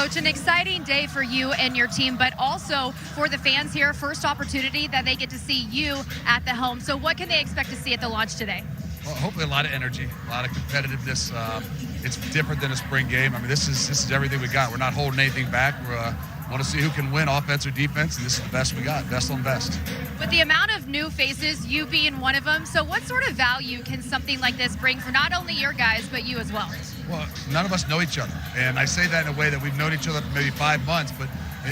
Coach, an exciting day for you and your team, but also for the fans here. First opportunity that they get to see you at the helm. So what can they expect to see at the launch today? Well, hopefully a lot of energy, a lot of competitiveness. It's different than a spring game. I mean, this is everything we got. We're not holding anything back. We want to see who can win, offense or defense, and this is the best we got, best on best. With the amount of new faces, you being one of them, so what sort of value can something like this bring for not only your guys, but you as well? Well, none of us know each other, and I say that in a way that we've known each other for maybe 5 months, but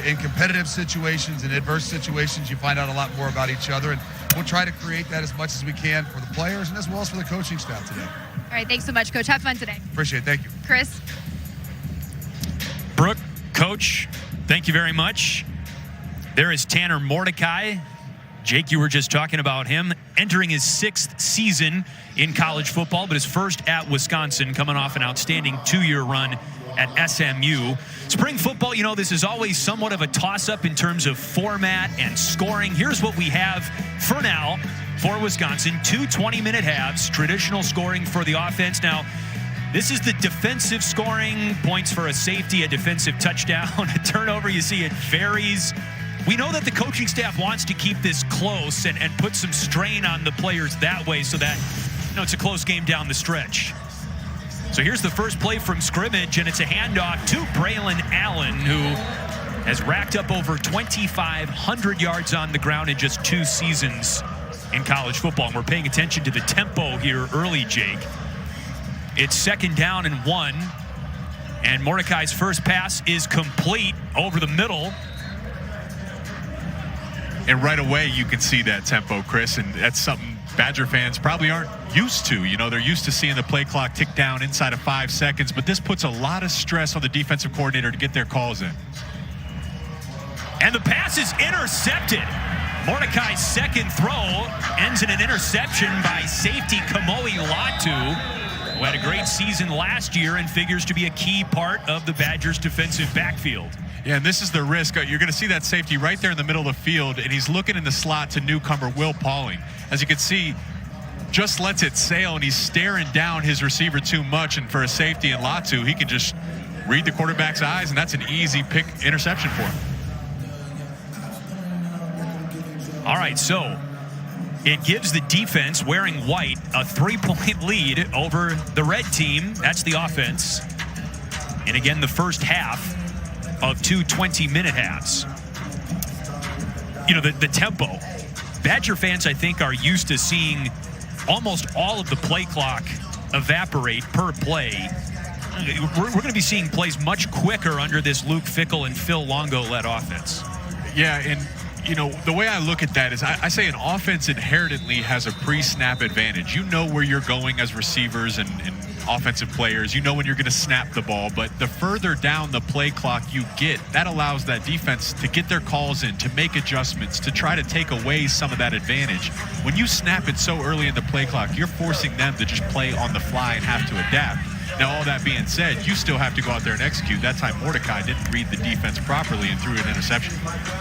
in competitive situations, in adverse situations, you find out a lot more about each other, and we'll try to create that as much as we can for the players and as well as for the coaching staff today. All right, thanks so much, Coach. Have fun today. Appreciate it. Thank you. Chris? Brooke, Coach, thank you very much. There is Tanner Mordecai. Jake, you were just talking about him, entering his 6th season in college football, but his first at Wisconsin, coming off an outstanding 2-year run at SMU. Spring football, you know, this is always somewhat of a toss-up in terms of format and scoring. Here's what we have for now for Wisconsin. 2 20-minute halves, traditional scoring for the offense. Now, this is the defensive scoring, points for a safety, a defensive touchdown, a turnover. You see it varies. We know that the coaching staff wants to keep this close and put some strain on the players that way so that, you know, it's a close game down the stretch. So here's the first play from scrimmage, and it's a handoff to Braylon Allen, who has racked up over 2,500 yards on the ground in just 2 seasons in college football. And we're paying attention to the tempo here early, Jake. It's 2nd down and 1, and Mordecai's first pass is complete over the middle. And right away, you can see that tempo, Chris, and that's something Badger fans probably aren't used to. You know, they're used to seeing the play clock tick down inside of 5 seconds, but this puts a lot of stress on the defensive coordinator to get their calls in. And the pass is intercepted. Mordecai's second throw ends in an interception by safety Kamoe Latu, who had a great season last year and figures to be a key part of the Badgers' defensive backfield. Yeah, and this is the risk. You're going to see that safety right there in the middle of the field, and he's looking in the slot to newcomer Will Pauling. As you can see, just lets it sail, and he's staring down his receiver too much. And for a safety in Latu, he can just read the quarterback's eyes, and that's an easy pick interception for him. All right, so it gives the defense wearing white a 3-point lead over the red team. That's the offense. And again, the first half of 2 20-minute halves. You know, the tempo. Badger fans, I think, are used to seeing almost all of the play clock evaporate per play. We're going to be seeing plays much quicker under this Luke Fickell and Phil Longo-led offense. Yeah, and you know, the way I look at that is I say an offense inherently has a pre-snap advantage. You know where you're going as receivers and offensive players. You know when you're going to snap the ball, but the further down the play clock you get, that allows that defense to get their calls in, to make adjustments, to try to take away some of that advantage. When you snap it so early in the play clock, you're forcing them to just play on the fly and have to adapt. Now, all that being said, you still have to go out there and execute. That time, Mordecai didn't read the defense properly and threw an interception.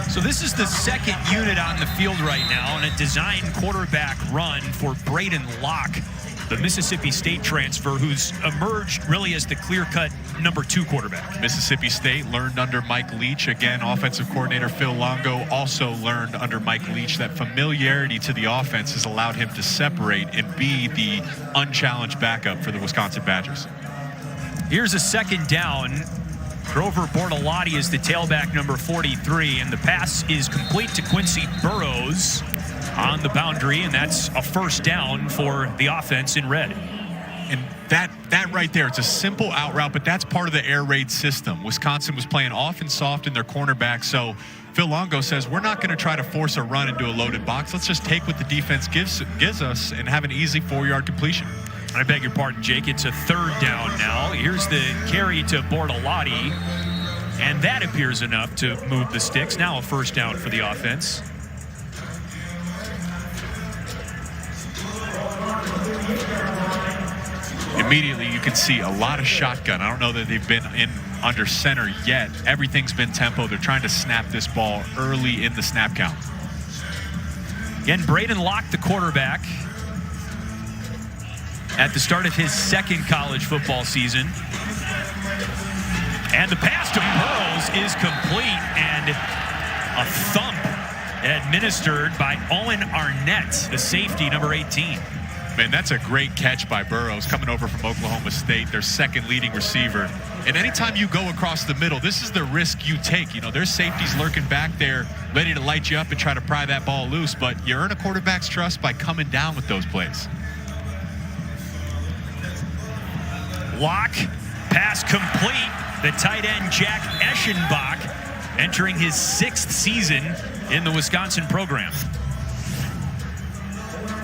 So this is the second unit on the field right now, and a designed quarterback run for Braden Locke, the Mississippi State transfer, who's emerged really as the clear-cut number 2 quarterback. Mississippi State learned under Mike Leach. Again, offensive coordinator Phil Longo also learned under Mike Leach that familiarity to the offense has allowed him to separate and be the unchallenged backup for the Wisconsin Badgers. Here's a 2nd down. Grover Bortolotti is the tailback, number 43, and the pass is complete to Quincy Burrows on the boundary, and that's a 1st down for the offense in red. And that right there, it's a simple out route, but that's part of the air raid system. Wisconsin was playing off and soft in their cornerback, so Phil Longo says, we're not going to try to force a run into a loaded box. Let's just take what the defense gives us and have an easy 4-yard completion. I beg your pardon, Jake. It's a 3rd down now. Here's the carry to Bortolotti, and that appears enough to move the sticks. Now a 1st down for the offense. Immediately, you can see a lot of shotgun. I don't know that they've been in under center yet. Everything's been tempo. They're trying to snap this ball early in the snap count. Again, Braden Locke, the quarterback, at the start of his 2nd college football season. And the pass to Burrows is complete, and a thump administered by Owen Arnett, the safety, number 18. Man, that's a great catch by Burrows coming over from Oklahoma State, their second leading receiver. And anytime you go across the middle, this is the risk you take. You know, there's safeties lurking back there, ready to light you up and try to pry that ball loose, but you earn a quarterback's trust by coming down with those plays. Lock, pass complete. The tight end, Jack Eschenbach, entering his 6th season in the Wisconsin program.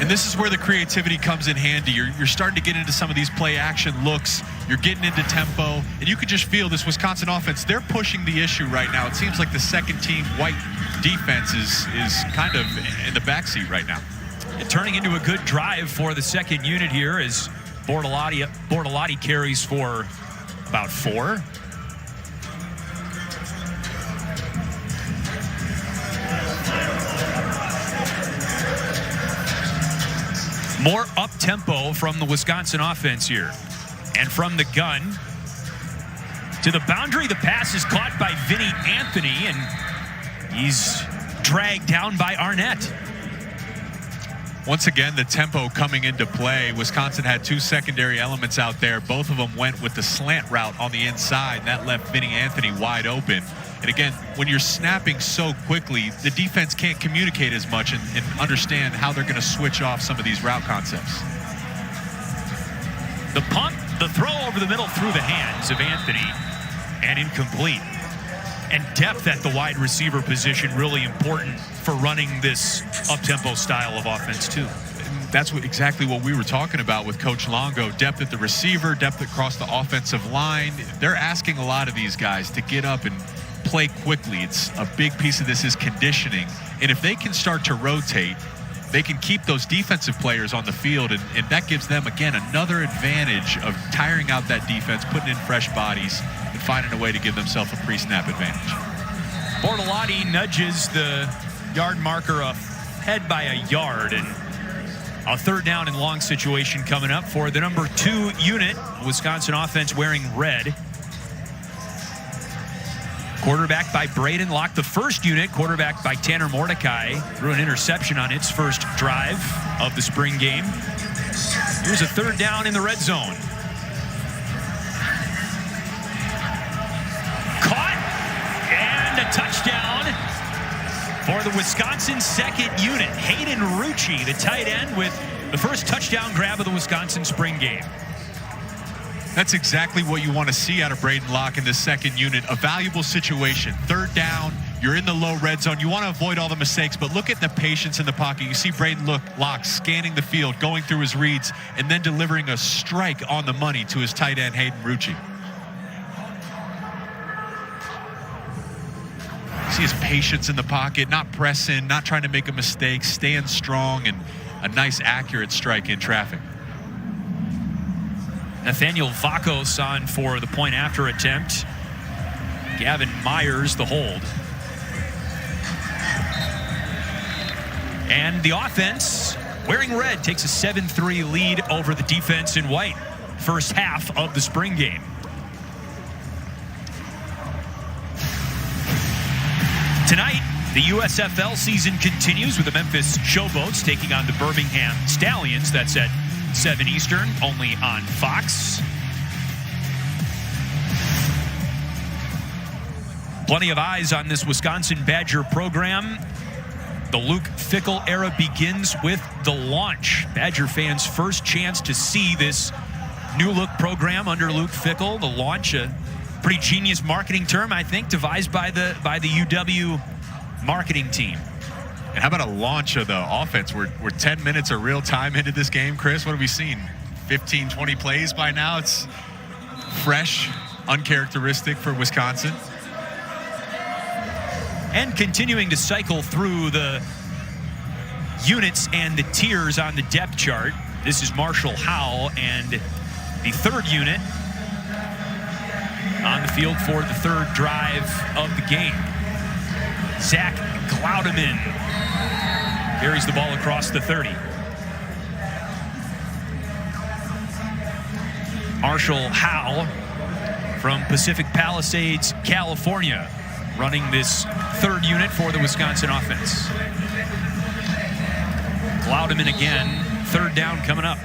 And this is where the creativity comes in handy. You're starting to get into some of these play action looks. You're getting into tempo. And you can just feel this Wisconsin offense, they're pushing the issue right now. It seems like the second team white defense is kind of in the backseat right now. Turning into a good drive for the second unit here as Bortolotti carries for about 4. More up-tempo from the Wisconsin offense here. And from the gun to the boundary, the pass is caught by Vinny Anthony, and he's dragged down by Arnett. Once again, the tempo coming into play. Wisconsin had 2 secondary elements out there. Both of them went with the slant route on the inside. That left Vinny Anthony wide open. And again, when you're snapping so quickly, the defense can't communicate as much and understand how they're going to switch off some of these route concepts. The punt, the throw over the middle through the hands of Anthony, and incomplete. And depth at the wide receiver position really important for running this up-tempo style of offense too. And that's exactly what we were talking about with Coach Longo. Depth at the receiver, depth across the offensive line. They're asking a lot of these guys to get up and play quickly. It's a big piece of this is conditioning. And if they can start to rotate, they can keep those defensive players on the field, and that gives them, again, another advantage of tiring out that defense, putting in fresh bodies, and finding a way to give themselves a pre-snap advantage. Bortolotti nudges the yard marker ahead by a yard, and a 3rd down and long situation coming up for the number 2 unit, Wisconsin offense wearing red. Quarterback by Braden Locke. The first unit, quarterback by Tanner Mordecai, threw an interception on its first drive of the spring game. Here's a 3rd down in the red zone. Caught, and a touchdown for the Wisconsin second unit. Hayden Rucci, the tight end, with the first touchdown grab of the Wisconsin spring game. That's exactly what you want to see out of Braden Locke in this second unit. A valuable situation. 3rd down, you're in the low red zone. You want to avoid all the mistakes, but look at the patience in the pocket. You see Braden Locke scanning the field, going through his reads, and then delivering a strike on the money to his tight end, Hayden Rucci. See his patience in the pocket, not pressing, not trying to make a mistake, staying strong, and a nice, accurate strike in traffic. Nathaniel Vakos on for the point after attempt. Gavin Myers the hold. And the offense, wearing red, takes a 7-3 lead over the defense in white. First half of the spring game. Tonight, the USFL season continues with the Memphis Showboats taking on the Birmingham Stallions. That's at 7 Eastern, only on Fox. Plenty of eyes on this Wisconsin Badger program. The Luke Fickell era begins with the launch. Badger fans' first chance to see this new look program under Luke Fickell. The launch, a pretty genius marketing term, I think, devised by the UW marketing team. And how about a launch of the offense? We're 10 minutes of real time into this game, Chris. What have we seen? 15, 20 plays by now. It's fresh, uncharacteristic for Wisconsin. And continuing to cycle through the units and the tiers on the depth chart. This is Marshall Howell and the 3rd unit on the field for the 3rd drive of the game. Zach Cloudeman carries the ball across the 30. Marshall Howell from Pacific Palisades, California, running this third unit for the Wisconsin offense. Cloudeman again, third down coming up.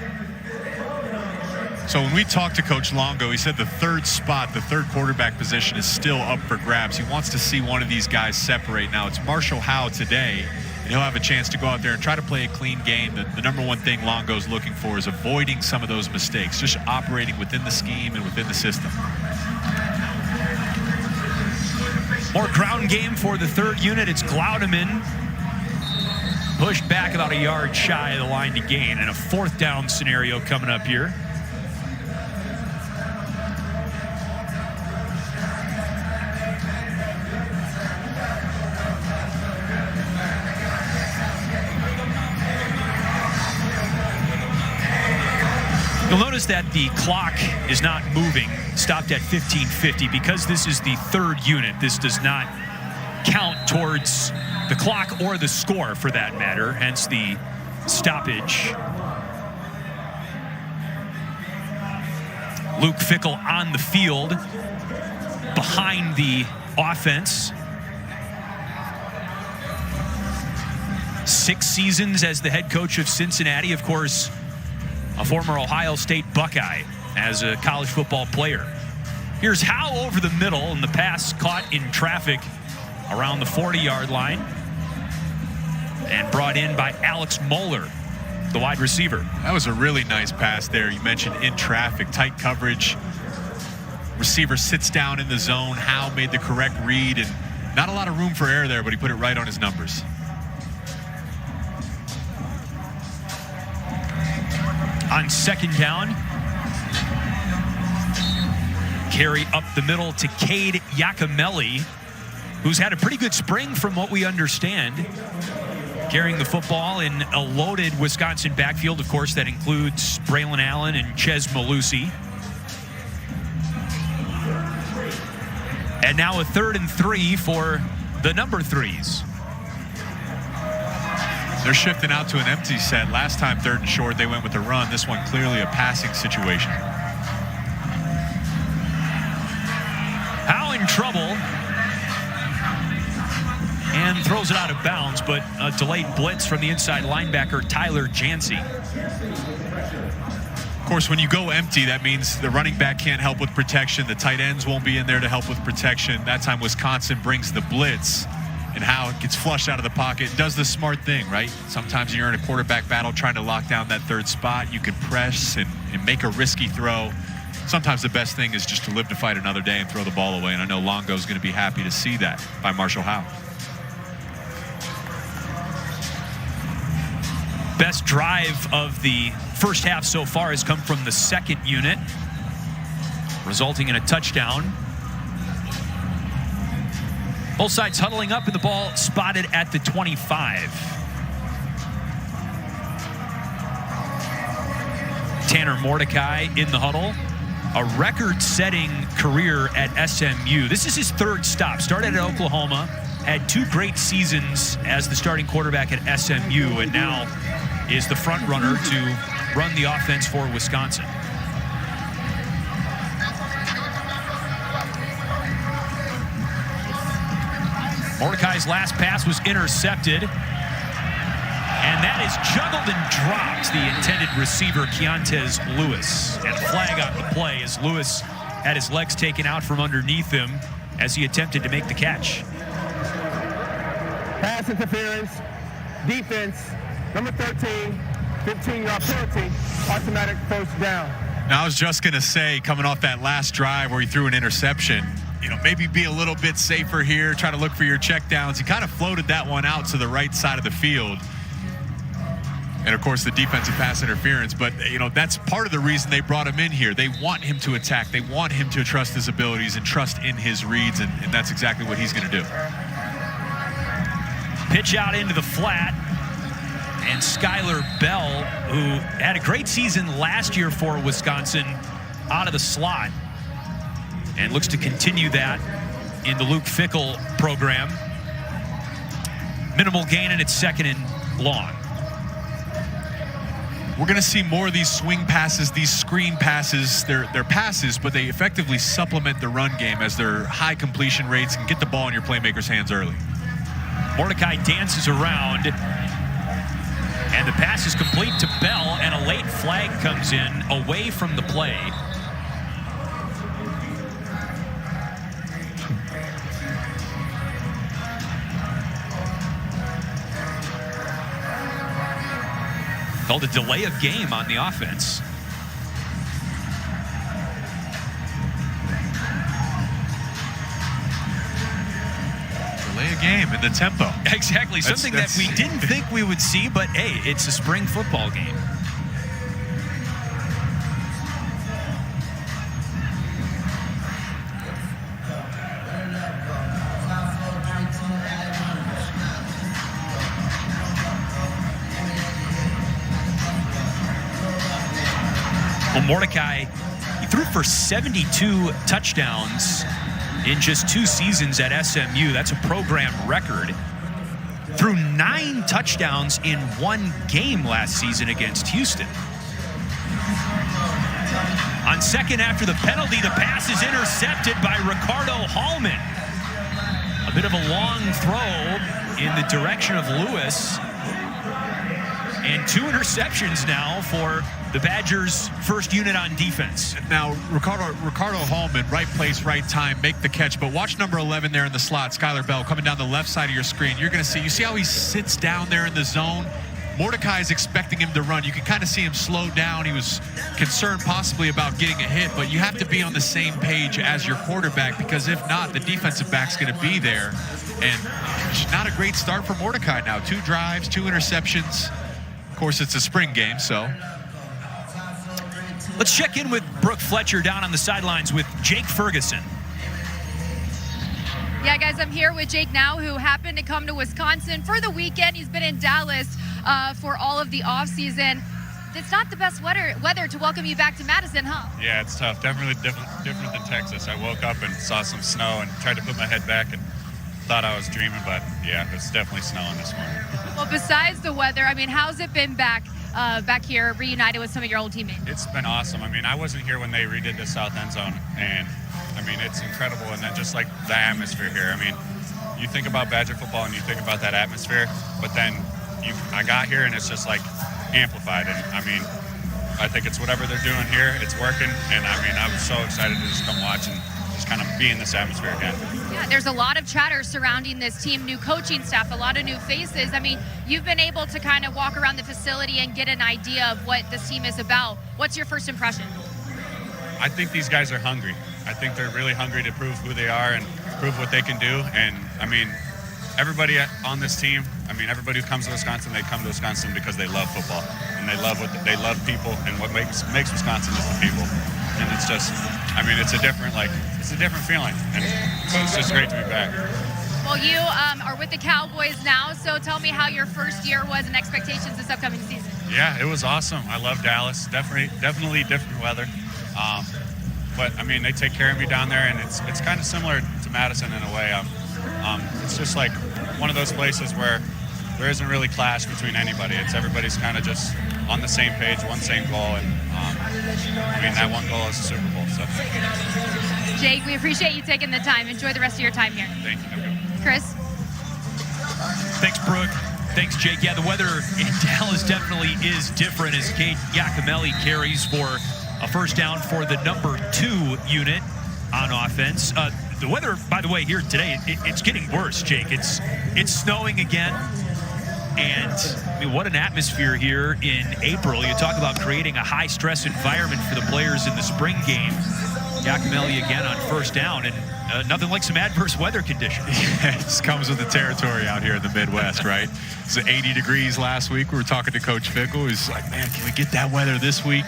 So when we talked to Coach Longo, he said the third spot, the third quarterback position, is still up for grabs. He wants to see one of these guys separate. Now it's Marshall Howe today, and he'll have a chance to go out there and try to play a clean game. The number one thing Longo's looking for is avoiding some of those mistakes, just operating within the scheme and within the system. More ground game for the third unit. It's Cloudeman. Pushed back about a yard shy of the line to gain, and a fourth down scenario coming up here. You'll notice that the clock is not moving, stopped at 15:50. Because this is the third unit, this does not count towards the clock or the score for that matter, hence the stoppage. Luke Fickell on the field behind the offense. 6 seasons as the head coach of Cincinnati, of course, a former Ohio State Buckeye as a college football player. Here's Howe over the middle, and the pass caught in traffic around the 40-yard line and brought in by Alex Moeller, the wide receiver. That was a really nice pass there. You mentioned in traffic, tight coverage. Receiver sits down in the zone. Howe made the correct read, and not a lot of room for error there, but he put it right on his numbers. On second down, carry up the middle to Cade Iacomelli, who's had a pretty good spring from what we understand. Carrying the football in a loaded Wisconsin backfield, of course, that includes Braylon Allen and Ches Malusi. And now a 3rd and 3 for the number 3s. They're shifting out to an empty set. Last time, 3rd and short, they went with the run. This one clearly a passing situation. Howe in trouble and throws it out of bounds, but a delayed blitz from the inside linebacker, Tyler Jancy. Of course, when you go empty, that means the running back can't help with protection. The tight ends won't be in there to help with protection. That time, Wisconsin brings the blitz, and Howe gets flushed out of the pocket, does the smart thing, right? Sometimes you're in a quarterback battle trying to lock down that third spot. You can press and make a risky throw. Sometimes the best thing is just to live to fight another day and throw the ball away, and I know Longo's going to be happy to see that by Marshall Howe. Best drive of the first half so far has come from the second unit, resulting in a touchdown. Both sides huddling up, and the ball spotted at the 25. Tanner Mordecai in the huddle. A record-setting career at SMU. This is his 3rd stop. Started at Oklahoma, had 2 great seasons as the starting quarterback at SMU, and now is the front runner to run the offense for Wisconsin. Mordecai's last pass was intercepted, and that is juggled and dropped. The intended receiver, Keontez Lewis, and a flag on the play as Lewis had his legs taken out from underneath him as he attempted to make the catch. Pass interference, defense, number 13, 15-yard penalty, automatic first down. Now, I was just going to say, coming off that last drive where he threw an interception, you know, maybe be a little bit safer here, try to look for your checkdowns. He kind of floated that one out to the right side of the field. And, of course, the defensive pass interference. But, you know, that's part of the reason they brought him in here. They want him to attack. They want him to trust his abilities and trust in his reads, and that's exactly what he's going to do. Pitch out into the flat. And Skylar Bell, who had a great season last year for Wisconsin, out of the slot. And looks to continue that in the Luke Fickell program. Minimal gain, and it's 2nd and long. we're going to see more of these swing passes, these screen passes. They're passes, but they effectively supplement the run game as their high completion rates and get the ball in your playmakers' hands early. Mordecai dances around, and the pass is complete to Bell, and a late flag comes in away from the play. Called a delay of game on the offense. Delay a game in the tempo. Exactly, something that we didn't think we would see, but hey, it's a spring football game. Well, Mordecai, he threw for 72 touchdowns in just 2 seasons at SMU. That's a program record. Threw 9 touchdowns in 1 game last season against Houston. On second after the penalty, the pass is intercepted by Ricardo Hallman. A bit of a long throw in the direction of Lewis. And 2 interceptions now for the Badgers' first unit on defense. Now, Ricardo Hallman, right place, right time, make the catch. But watch number 11 there in the slot, Skylar Bell, coming down the left side of your screen. You're going to see, you see how he sits down there in the zone? Mordecai is expecting him to run. You can kind of see him slow down. He was concerned possibly about getting a hit, but you have to be on the same page as your quarterback, because if not, the defensive back's going to be there. And it's not a great start for Mordecai now. 2 drives, 2 interceptions. Of course, it's a spring game, so. Let's check in with Brooke Fletcher down on the sidelines with Jake Ferguson. Yeah, guys, I'm here with Jake now, who happened to come to Wisconsin for the weekend. He's been in Dallas for all of the offseason. It's not the best weather to welcome you back to Madison, huh? Yeah, it's tough. Definitely different than Texas. I woke up and saw some snow and tried to put my head back and thought I was dreaming, but yeah, it's definitely snowing this morning. Well, besides the weather, I mean, how's it been back here, reunited with some of your old teammates? It's been awesome. I mean, I wasn't here when they redid the south end zone, and I mean, it's incredible. And then just like the atmosphere here, I mean, you think about Badger football and you think about that atmosphere, but then I got here and it's just like amplified. And I mean, I think it's whatever they're doing here, it's working. And I mean, I'm so excited to just come watch and just kind of be in this atmosphere again. Yeah, there's a lot of chatter surrounding this team, new coaching staff, a lot of new faces. I mean, you've been able to kind of walk around the facility and get an idea of what this team is about. What's your first impression? I think these guys are hungry. I think they're really hungry to prove who they are and prove what they can do. And I mean, everybody on this team, I mean, everybody who comes to Wisconsin, they come to Wisconsin because they love football and they love people, and what makes Wisconsin is the people. And it's just, I mean, it's a different feeling, and it's just great to be back. Well, you are with the Cowboys now, so tell me how your first year was and expectations this upcoming season. Yeah, it was awesome. I love Dallas. Definitely different weather. But I mean, they take care of me down there, and it's kind of similar to Madison in a way. It's just like one of those places where there isn't really clash between anybody. Everybody's kind of just on the same page, one same goal, and I mean, that one goal is the Super Bowl. So, Jake, we appreciate you taking the time. Enjoy the rest of your time here. thank you. Chris? Thanks, Brooke. Thanks, Jake. Yeah, the weather in Dallas definitely is different as Kate Giacomelli carries for a first down for the number 2 unit on offense. The weather, by the way, here today, it's getting worse, Jake. It's snowing again. And I mean, what an atmosphere here in April. You talk about creating a high-stress environment for the players in the spring game. Giacomelli again on first down, and nothing like some adverse weather conditions. Yeah, it just comes with the territory out here in the Midwest, right? It's 80 degrees last week. We were talking to Coach Fickle. He's like, man, can we get that weather this week?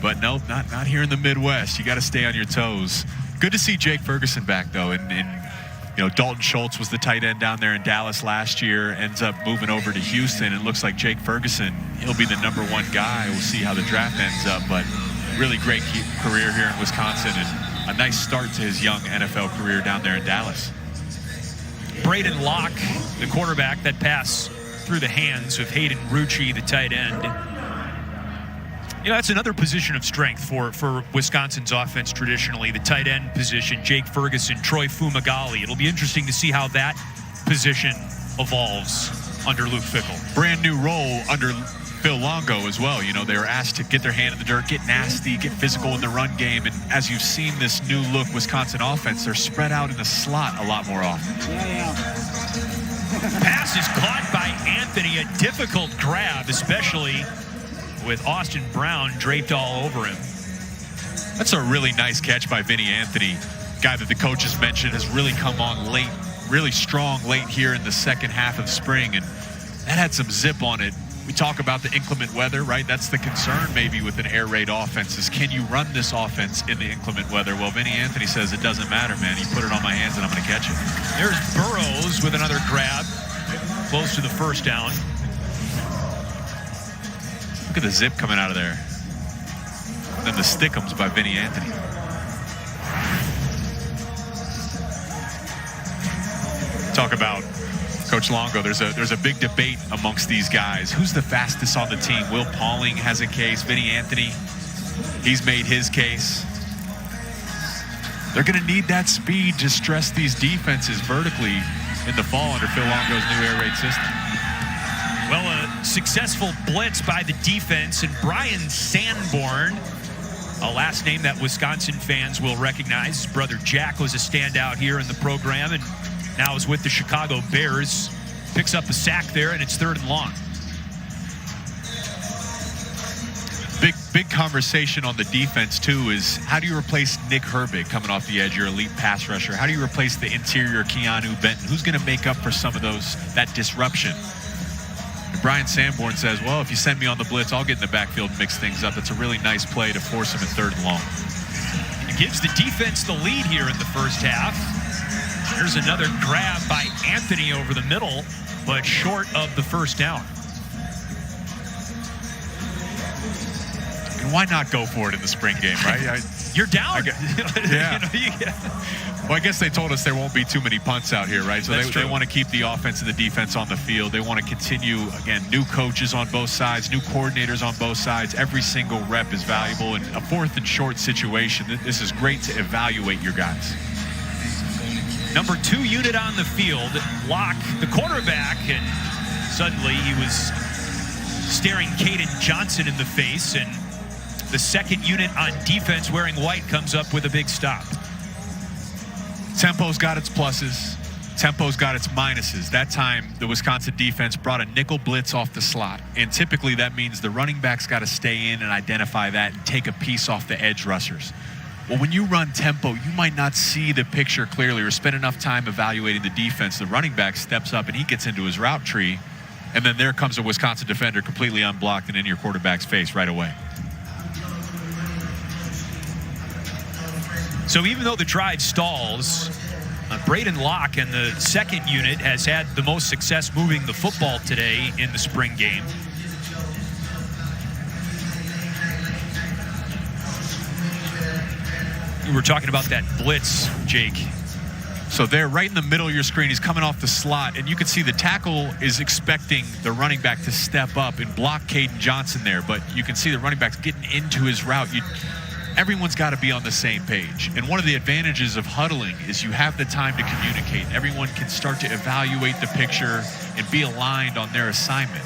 But nope, not here in the Midwest. You got to stay on your toes. Good to see Jake Ferguson back, though. And you know, Dalton Schultz was the tight end down there in Dallas last year, ends up moving over to Houston. It looks like Jake Ferguson, he'll be the number 1 guy. We'll see how the draft ends up, but really great career here in Wisconsin and a nice start to his young NFL career down there in Dallas. Braden Locke, the quarterback, that pass through the hands of Hayden Rucci, the tight end. You know, that's another position of strength for Wisconsin's offense traditionally, the tight end position, Jake Ferguson, Troy Fumagalli. It'll be interesting to see how that position evolves under Luke Fickell. Brand new role under Phil Longo as well. You know, they were asked to get their hand in the dirt, get nasty, get physical in the run game. And as you've seen this new look Wisconsin offense, they're spread out in the slot a lot more often. Pass is caught by Anthony, a difficult grab, especially with Austin Brown draped all over him. That's a really nice catch by Vinny Anthony, guy that the coaches mentioned has really come on late, really strong late here in the second half of spring, and that had some zip on it. We talk about the inclement weather, right? That's the concern maybe with an air raid offense is can you run this offense in the inclement weather? Well, Vinny Anthony says it doesn't matter, man. You put it on my hands and I'm going to catch it. There's Burrows with another grab, close to the first down. Look at the zip coming out of there. And then the stickums by Vinny Anthony. Talk about Coach Longo. There's a big debate amongst these guys. Who's the fastest on the team? Will Pauling has a case. Vinny Anthony, he's made his case. They're going to need that speed to stress these defenses vertically in the fall under Phil Longo's new air raid system. Well, a successful blitz by the defense, and Brian Sanborn, a last name that Wisconsin fans will recognize. His brother Jack was a standout here in the program and now is with the Chicago Bears. Picks up a sack there, and it's 3rd and long. Big conversation on the defense, too, is how do you replace Nick Herbig coming off the edge, your elite pass rusher? How do you replace the interior Keanu Benton? Who's going to make up for some of that disruption? And Brian Sanborn says, well, if you send me on the blitz, I'll get in the backfield and mix things up. That's a really nice play to force him in 3rd and long. It gives the defense the lead here in the first half. There's another grab by Anthony over the middle, but short of the first down. And why not go for it in the spring game, right? You're down. Yeah. Well, I guess they told us there won't be too many punts out here, right? So they want to keep the offense and the defense on the field. They want to continue, again, new coaches on both sides, new coordinators on both sides. Every single rep is valuable. In a 4th and short situation, this is great to evaluate your guys. Number 2 unit on the field, Locke, the quarterback, and suddenly he was staring Caden Johnson in the face, and the 2nd unit on defense wearing white comes up with a big stop. Tempo's got its pluses. Tempo's got its minuses. That time, the Wisconsin defense brought a nickel blitz off the slot, and typically that means the running back's got to stay in and identify that and take a piece off the edge rushers. Well, when you run tempo, you might not see the picture clearly or spend enough time evaluating the defense. The running back steps up and he gets into his route tree, and then there comes a Wisconsin defender completely unblocked and in your quarterback's face right away. So even though the drive stalls, Braden Locke and the 2nd unit has had the most success moving the football today in the spring game. We were talking about that blitz, Jake. So there, right in the middle of your screen, he's coming off the slot, and you can see the tackle is expecting the running back to step up and block Caden Johnson there, but you can see the running back's getting into his route. Everyone's got to be on the same page, and one of the advantages of huddling is you have the time to communicate. Everyone can start to evaluate the picture and be aligned on their assignment.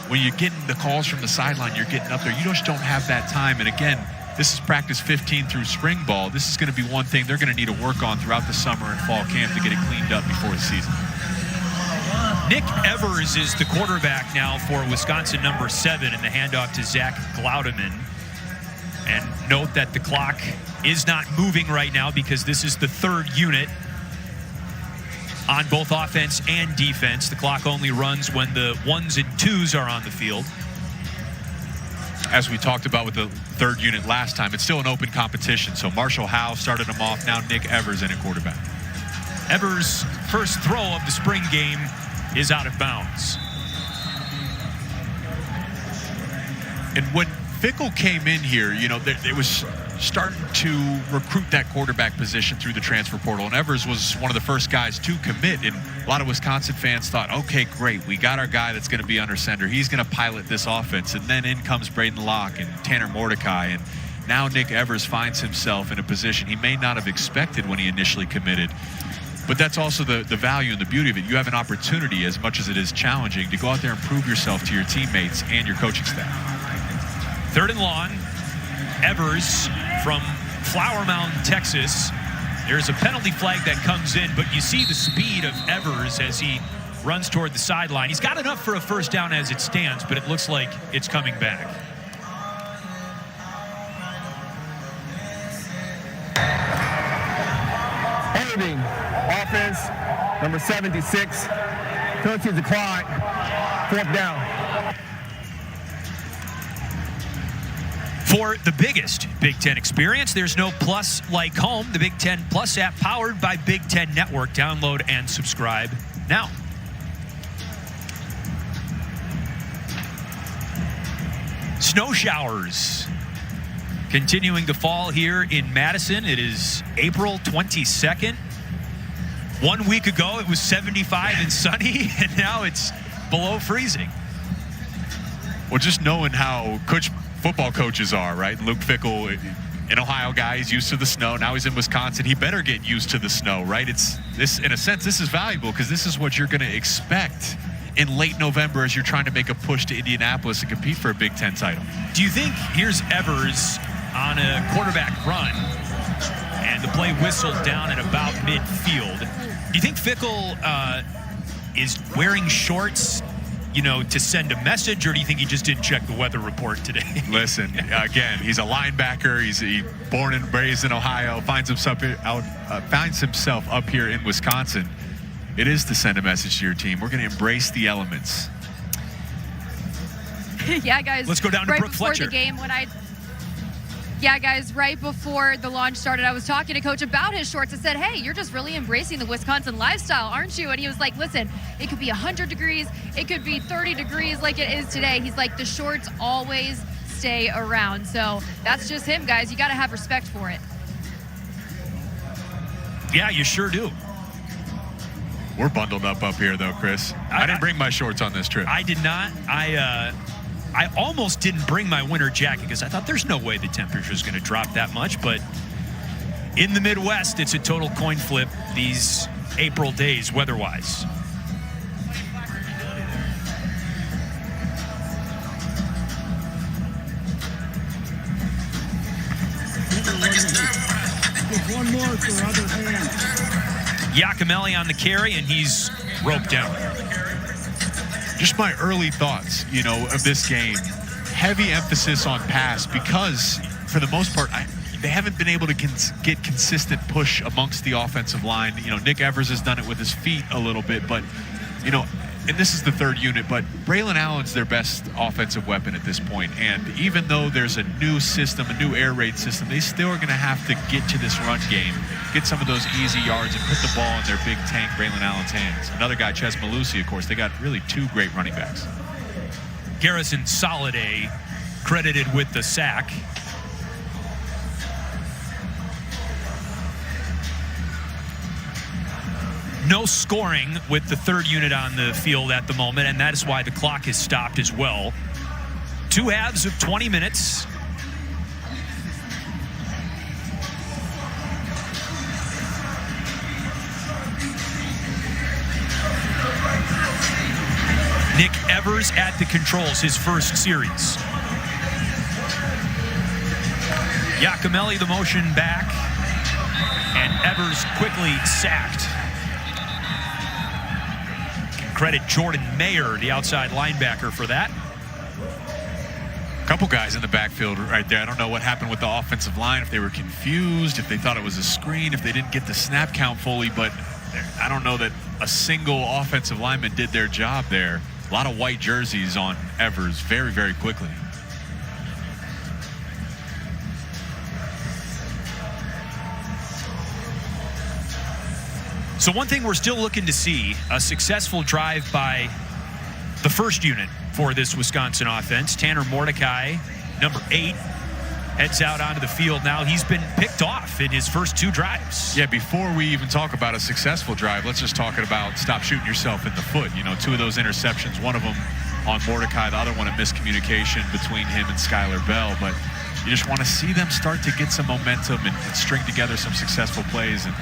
When you're getting the calls from the sideline, you're getting up there, you just don't have that time, and again, this is practice 15 through spring ball. This is going to be one thing they're going to need to work on throughout the summer and fall camp to get it cleaned up before the season. Nick Evers is the quarterback now for Wisconsin, number 7, in the handoff to Zach Glaudeman. And note that the clock is not moving right now because this is the 3rd unit on both offense and defense. The clock only runs when the 1s and 2s are on the field. As we talked about with the 3rd unit last time, it's still an open competition. So Marshall Howe started him off. Now Nick Evers in at quarterback. Evers' first throw of the spring game is out of bounds. And when Fickell came in here, you know, it was starting to recruit that quarterback position through the transfer portal. And Evers was one of the first guys to commit. And a lot of Wisconsin fans thought, okay, great. We got our guy that's going to be under center. He's going to pilot this offense. And then in comes Braden Locke and Tanner Mordecai. And now Nick Evers finds himself in a position he may not have expected when he initially committed. But that's also the value and the beauty of it. You have an opportunity, as much as it is challenging, to go out there and prove yourself to your teammates and your coaching staff. 3rd and long. Evers from Flower Mound, Texas. There's a penalty flag that comes in, but you see the speed of Evers as he runs toward the sideline. He's got enough for a first down as it stands, but it looks like it's coming back. Holding. Offense, number 76. Penalty declined. 4th down. For the biggest Big Ten experience, there's no plus like home. The Big Ten Plus app powered by Big Ten Network. Download and subscribe now. Snow showers continuing to fall here in Madison. It is April 22nd. 1 week ago, it was 75 and sunny, and now it's below freezing. Well, just knowing how football coaches are, right? Luke Fickell, an Ohio guy, he's used to the snow. Now he's in Wisconsin. He better get used to the snow, right? It's this, in a sense, this is valuable because this is what you're going to expect in late November as you're trying to make a push to Indianapolis and compete for a Big Ten title. Do you think, here's Evers on a quarterback run, and the play whistled down at about midfield. Do you think Fickell is wearing shorts, to send a message, or do you think he just didn't check the weather report today? Listen, again, he's a linebacker. He's born and raised in Ohio, finds himself up here in Wisconsin. It is to send a message to your team. We're going to embrace the elements. Yeah, guys. Let's go down to right Brooke Fletcher. Before the game, Yeah, guys, right before the launch started, I was talking to Coach about his shorts. I said, hey, you're just really embracing the Wisconsin lifestyle, aren't you? And he was like, listen, it could be 100 degrees. It could be 30 degrees like it is today. He's like, the shorts always stay around. So that's just him, guys. You got to have respect for it. Yeah, you sure do. We're bundled up here, though, Chris. I didn't bring my shorts on this trip. I did not. I almost didn't bring my winter jacket because I thought there's no way the temperature is going to drop that much. But in the Midwest, it's a total coin flip these April days weather-wise. One more for other hand. Iacomelli on the carry, and he's roped down. Just my early thoughts, of this game. Heavy emphasis on pass because, for the most part, they haven't been able to get consistent push amongst the offensive line. Nick Evers has done it with his feet a little bit, but, and this is the third unit, but Braylon Allen's their best offensive weapon at this point. And even though there's a new system, a new air raid system, they still are going to have to get to this run game, get some of those easy yards, and put the ball in their big tank, Braylon Allen's hands. Another guy, Ches Malusi, of course. They got really two great running backs. Garrison Soliday credited with the sack. No scoring with the third unit on the field at the moment, and that is why the clock is stopped as well. 2 halves of 20 minutes. Nick Evers at the controls, his first series. Iacomelli the motion back, and Evers quickly sacked. Credit Jordan Mayer, the outside linebacker, for that. A couple guys in the backfield right there. I don't know what happened with the offensive line, if they were confused, if they thought it was a screen, if they didn't get the snap count fully, but I don't know that a single offensive lineman did their job there. A lot of white jerseys on Evers very, very quickly. So one thing we're still looking to see, a successful drive by the first unit for this Wisconsin offense. Tanner Mordecai, number 8, heads out onto the field now. He's been picked off in his first 2 drives. Yeah, before we even talk about a successful drive, let's just talk about stop shooting yourself in the foot. 2 of those interceptions, one of them on Mordecai, the other one a miscommunication between him and Skylar Bell. But you just want to see them start to get some momentum and string together some successful plays. And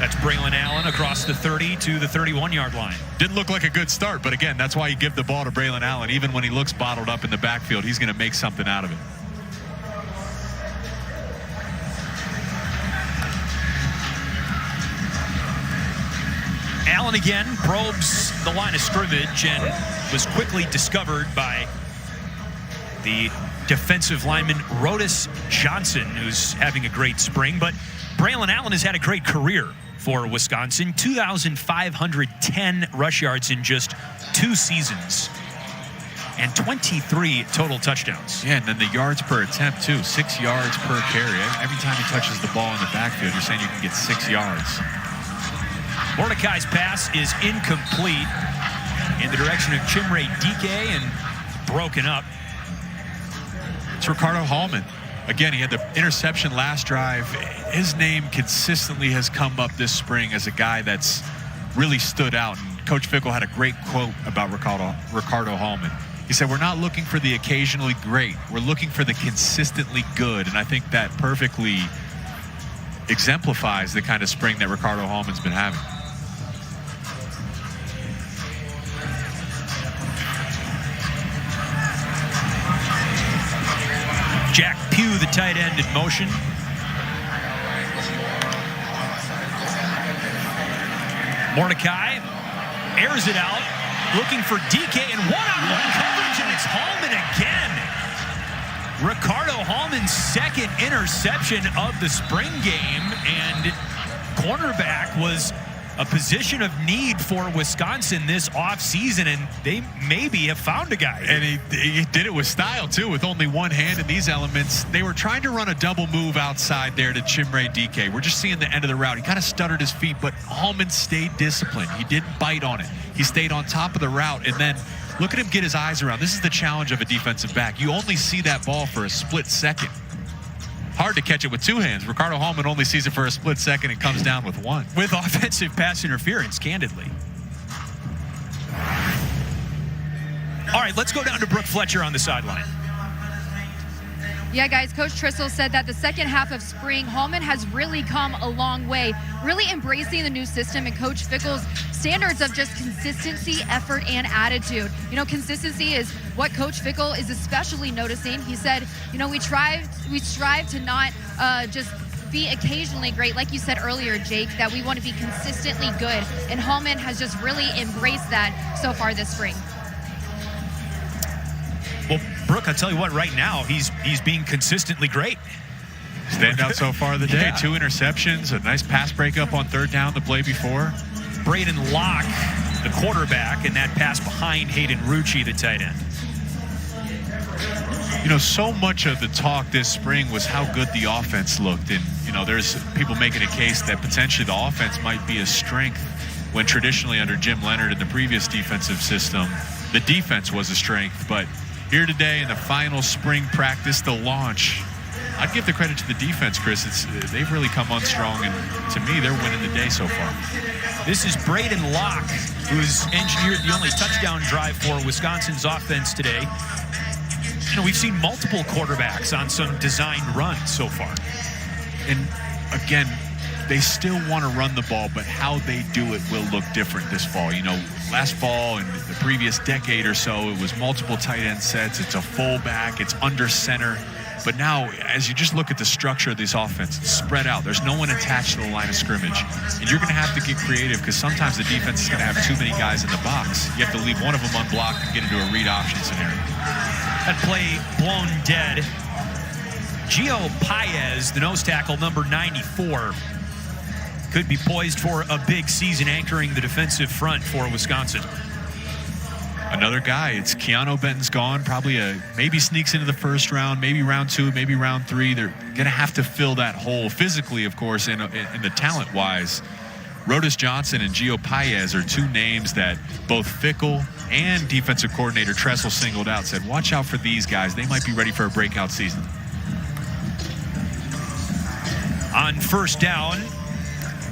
that's Braylon Allen across the 30 to the 31-yard line. Didn't look like a good start, but again, that's why you give the ball to Braylon Allen. Even when he looks bottled up in the backfield, he's going to make something out of it. Allen again probes the line of scrimmage and was quickly discovered by the defensive lineman Rodis Johnson, who's having a great spring. But Braylon Allen has had a great career for Wisconsin. 2,510 rush yards in just 2 seasons and 23 total touchdowns. Yeah, and then the yards per attempt too, 6 yards per carry. Every time he touches the ball in the backfield, you're saying you can get 6 yards. Mordecai's pass is incomplete in the direction of Chimere Dike and broken up. It's Ricardo Hallman. Again, he had the interception last drive. His name consistently has come up this spring as a guy that's really stood out. And Coach Fickell had a great quote about Ricardo Hallman. He said, "We're not looking for the occasionally great. We're looking for the consistently good." And I think that perfectly exemplifies the kind of spring that Ricardo Hallman's been having. Jack Pugh, the tight end, in motion. Mordecai airs it out, looking for DK, and one-on-one coverage, and it's Hallman again. Ricardo Hallman's second interception of the spring game, and cornerback was a position of need for Wisconsin this offseason, and they maybe have found a guy. And he did it with style, too, with only one hand in these elements. They were trying to run a double move outside there to Chimere Dike. We're just seeing the end of the route. He kind of stuttered his feet, but Hallman stayed disciplined. He didn't bite on it. He stayed on top of the route, and then look at him get his eyes around. This is the challenge of a defensive back. You only see that ball for a split second. Hard to catch it with 2 hands. Ricardo Hallman only sees it for a split second and comes down with 1. With offensive pass interference, candidly. All right, let's go down to Brooke Fletcher on the sideline. Yeah, guys, Coach Trissel said that the second half of spring, Hallman has really come a long way, really embracing the new system and Coach Fickell's standards of just consistency, effort, and attitude. Consistency is what Coach Fickell is especially noticing. He said, we strive to not just be occasionally great, like you said earlier, Jake, that we want to be consistently good. And Hallman has just really embraced that so far this spring. Well, Brooke, I'll tell you what, right now, he's being consistently great. Standout so far of the day. Yeah. 2 interceptions, a nice pass breakup on 3rd down the play before. Braden Locke, the quarterback, and that pass behind Hayden Rucci, the tight end. So much of the talk this spring was how good the offense looked. And, there's people making a case that potentially the offense might be a strength when traditionally under Jim Leonard in the previous defensive system, the defense was a strength. But here today in the final spring practice, the launch, I'd give the credit to the defense, Chris. They've really come on strong, and to me, they're winning the day so far. This is Braden Locke, who's engineered the only touchdown drive for Wisconsin's offense today. We've seen multiple quarterbacks on some designed runs so far. And again, they still want to run the ball, but how they do it will look different this fall. Last fall and the previous decade or so, it was multiple tight end sets. It's a fullback. It's under center. But now, as you just look at the structure of this offense, it's spread out. There's no one attached to the line of scrimmage. And you're going to have to get creative because sometimes the defense is going to have too many guys in the box. You have to leave one of them unblocked and get into a read option scenario. That play blown dead. Gio Paez, the nose tackle, number 94, could be poised for a big season anchoring the defensive front for Wisconsin. Another guy, it's Keanu Benton's gone, probably maybe sneaks into the first round, maybe round 2, maybe round 3. They're going to have to fill that hole physically, of course, and the talent-wise. Rodis Johnson and Gio Paez are two names that both Fickle and defensive coordinator Tressel singled out, said, watch out for these guys. They might be ready for a breakout season. On first down,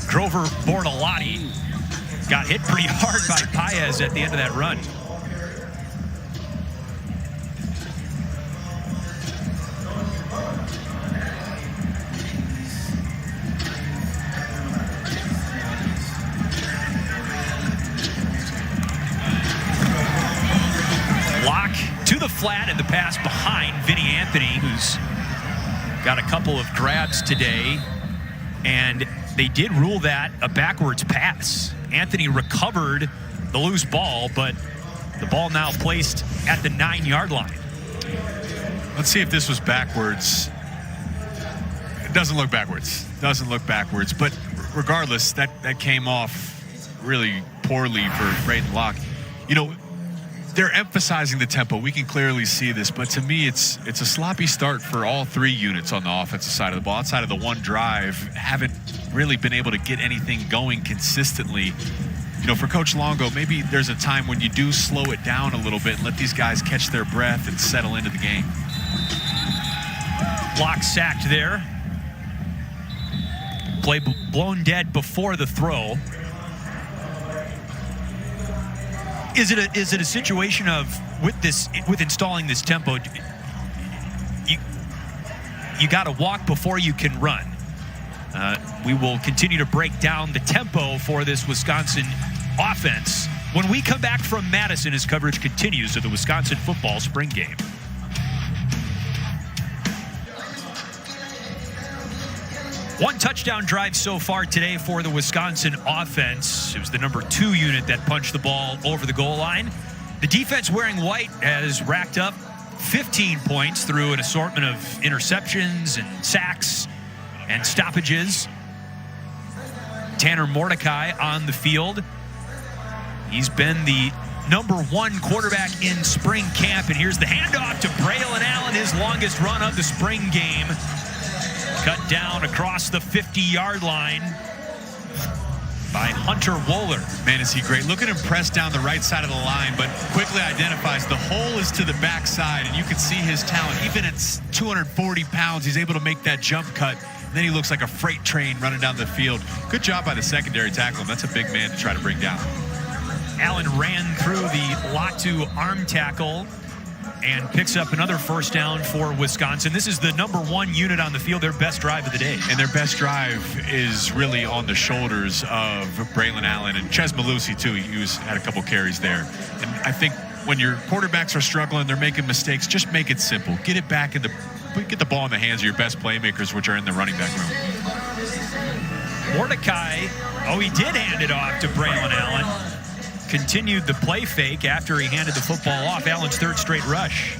Grover Bortolotti got hit pretty hard by Paez at the end of that run. Lock to the flat and the pass behind Vinny Anthony, who's got a couple of grabs today, and they did rule that a backwards pass. Anthony recovered the loose ball, but the ball now placed at the 9-yard line. Let's see if this was backwards. It doesn't look backwards. Doesn't look backwards, but regardless, that came off really poorly for Braden Locke. You know, they're emphasizing the tempo. We can clearly see this, but to me, it's a sloppy start for all three units on the offensive side of the ball. Outside of the one drive, haven't really been able to get anything going consistently. You know, for Coach Longo, maybe there's a time when you do slow it down a little bit and let these guys catch their breath and settle into the game. Locke sacked there. Play blown dead before the throw. Is it a situation of with installing this tempo, you got to walk before you can run? We will continue to break down the tempo for this Wisconsin offense when we come back from Madison as coverage continues of the Wisconsin football spring game. One touchdown drive so far today for the Wisconsin offense. It was the number 2 unit that punched the ball over the goal line. The defense wearing white has racked up 15 points through an assortment of interceptions and sacks and stoppages. Tanner Mordecai on the field. He's been the number 1 quarterback in spring camp, and here's the handoff to Braylon Allen, his longest run of the spring game. Cut down across the 50-yard line by Hunter Wohler. Man, is he great. Look at him press down the right side of the line, but quickly identifies the hole is to the backside, and you can see his talent. Even at 240 pounds, he's able to make that jump cut. And then he looks like a freight train running down the field. Good job by the secondary tackle. That's a big man to try to bring down. Allen ran through the lot-to arm tackle and picks up another first down for Wisconsin. This is the number 1 unit on the field, their best drive of the day. And their best drive is really on the shoulders of Braylon Allen and Ches Malusi, too. He had a couple carries there. And I think when your quarterbacks are struggling, they're making mistakes, just make it simple. Get it back in get the ball in the hands of your best playmakers, which are in the running back room. Mordecai, he did hand it off to Braylon Allen. Continued the play fake after he handed the football off. Allen's 3rd straight rush.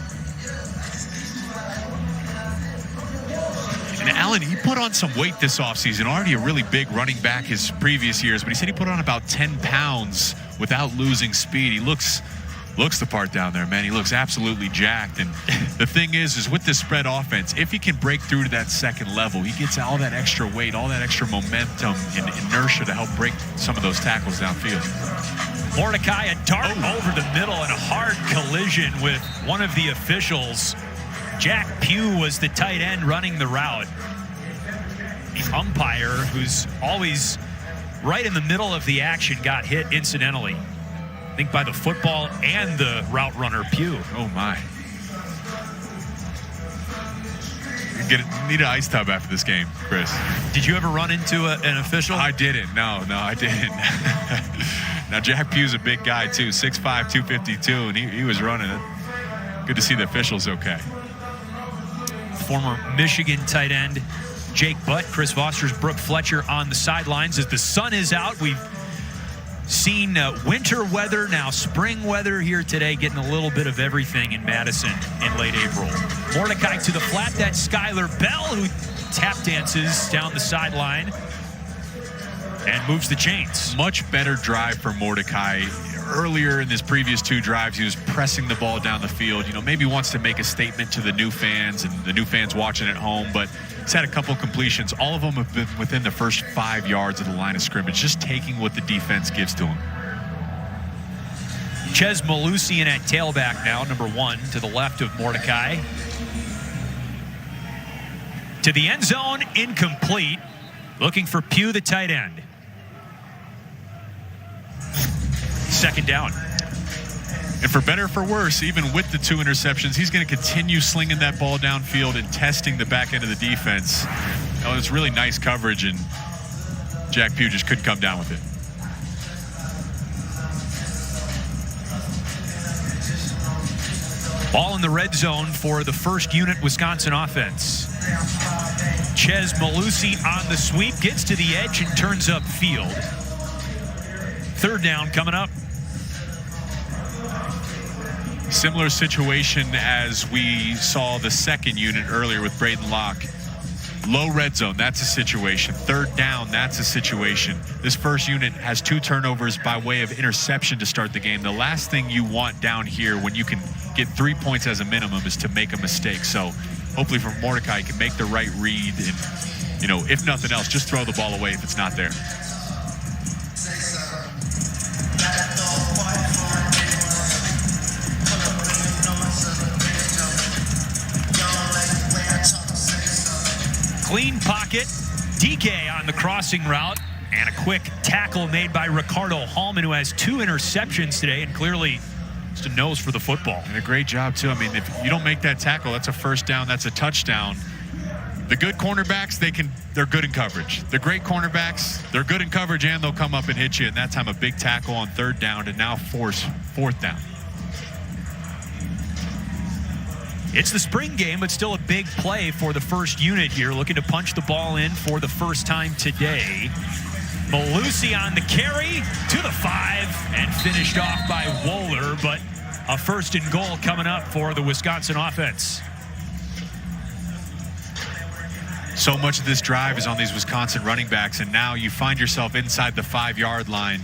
And Allen, he put on some weight this offseason. Already a really big running back his previous years, but he said he put on about 10 pounds without losing speed. He looks the part down there, man. He looks absolutely jacked. And the thing is with this spread offense, if he can break through to that second level, he gets all that extra weight, all that extra momentum and inertia to help break some of those tackles downfield. Mordecai, a dart over the middle and a hard collision with one of the officials. Jack Pugh was the tight end running the route. The umpire, who's always right in the middle of the action, got hit incidentally. I think by the football and the route runner, Pugh. Oh, my. Need an ice tub after this game, Chris. Did you ever run into an official? I didn't. No, I didn't. Now, Jack Pugh's a big guy, too, 6'5", 252, and he was running it. Good to see the officials okay. Former Michigan tight end Jake Butt, Chris Foster's Brooke Fletcher on the sidelines. As the sun is out, we've seen winter weather, now spring weather here today, getting a little bit of everything in Madison in late April. Mordecai to the flat, that's Skylar Bell, who tap dances down the sideline and moves the chains. Much better drive for Mordecai. Earlier in his previous 2 drives, he was pressing the ball down the field. You know, maybe wants to make a statement to the new fans and the new fans watching at home, but He's had a couple completions. All of them have been within the first 5 yards of the line of scrimmage, just taking what the defense gives to him. Ches Malusian at tailback now, number 1, to the left of Mordecai. To the end zone, incomplete. Looking for Pugh, the tight end. Second down. And for better or for worse, even with the 2 interceptions, he's going to continue slinging that ball downfield and testing the back end of the defense. Oh, it's really nice coverage, and Jack Pugh just couldn't come down with it. Ball in the red zone for the first unit Wisconsin offense. Ches Malusi on the sweep, gets to the edge and turns upfield. Third down coming up. Similar situation as we saw the second unit earlier with Braden Locke. Low red zone, that's a situation. Third down, that's a situation. This first unit has 2 turnovers by way of interception to start the game. The last thing you want down here when you can get 3 points as a minimum is to make a mistake. So hopefully for Mordecai, he can make the right read and, you know, if nothing else, just throw the ball away if it's not there. Clean pocket, DK on the crossing route, and a quick tackle made by Ricardo Hallman, who has 2 interceptions today and clearly just a nose for the football. And a great job, too. I mean, if you don't make that tackle, that's a first down, that's a touchdown. The good cornerbacks, they're good in coverage. The great cornerbacks, they're good in coverage and they'll come up and hit you. And that time a big tackle on third down to now force fourth down. It's the spring game, but still a big play for the first unit here, looking to punch the ball in for the first time today. Malusi on the carry to the 5 and finished off by Wohler, but a first and goal coming up for the Wisconsin offense. So much of this drive is on these Wisconsin running backs, and now you find yourself inside the 5-yard line.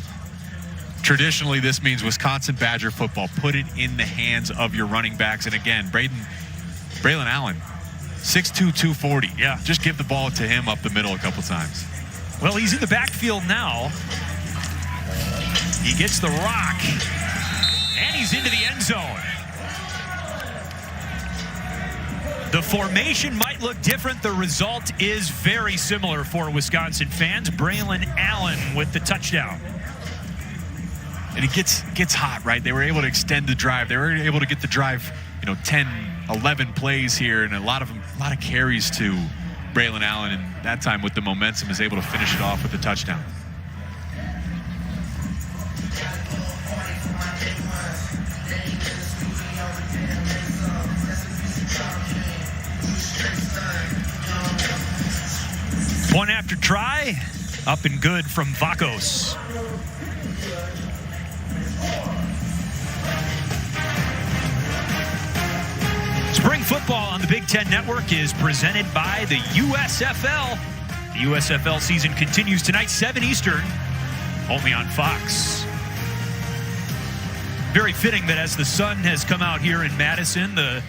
Traditionally, this means Wisconsin Badger football. Put it in the hands of your running backs. And again, Braylon Allen, 6'2", 240. Yeah. Just give the ball to him up the middle a couple times. Well, he's in the backfield now. He gets the rock, and he's into the end zone. The formation might look different. The result is very similar for Wisconsin fans. Braylon Allen with the touchdown. And it gets hot, right? They were able to extend the drive. They were able to get the drive, 10, 11 plays here, and a lot of carries to Braylon Allen, and that time with the momentum is able to finish it off with the touchdown. One after try, up and good from Vakos. Spring football on the Big Ten Network is presented by the USFL. The USFL season continues tonight, 7 Eastern, only on Fox. Very fitting that as the sun has come out here in Madison, the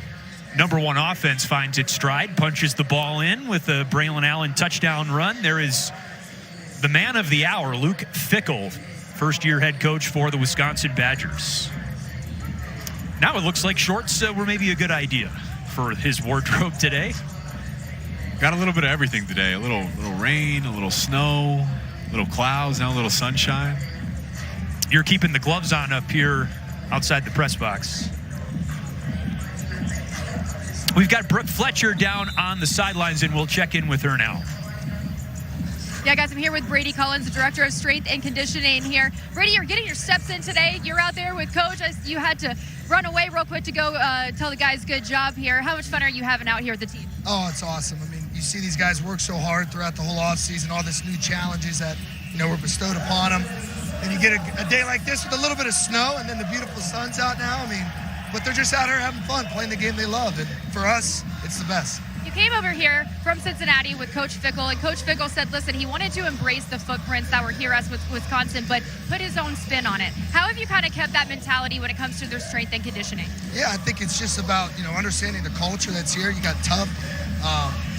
#1 offense finds its stride, punches the ball in with a Braylon Allen touchdown run. There is the man of the hour, Luke Fickell, first-year head coach for the Wisconsin Badgers. Now it looks like shorts were maybe a good idea for his wardrobe today. Got a little bit of everything today. A little rain, a little snow, a little clouds, now a little sunshine. You're keeping the gloves on up here outside the press box. We've got Brooke Fletcher down on the sidelines, and we'll check in with her now. Yeah, guys, I'm here with Brady Collins, the Director of Strength and Conditioning here. Brady, you're getting your steps in today. You're out there with Coach. You had to run away real quick to go tell the guys good job here. How much fun are you having out here with the team? Oh, it's awesome. I mean, you see these guys work so hard throughout the whole offseason, all this new challenges that, were bestowed upon them. And you get a day like this with a little bit of snow, and then the beautiful sun's out now. I mean, but they're just out here having fun, playing the game they love. And for us, it's the best. You came over here from Cincinnati with Coach Fickell, and Coach Fickell said, listen, he wanted to embrace the footprints that were here at Wisconsin, but put his own spin on it. How have you kind of kept that mentality when it comes to their strength and conditioning? Yeah, I think it's just about, understanding the culture that's here. You got tough,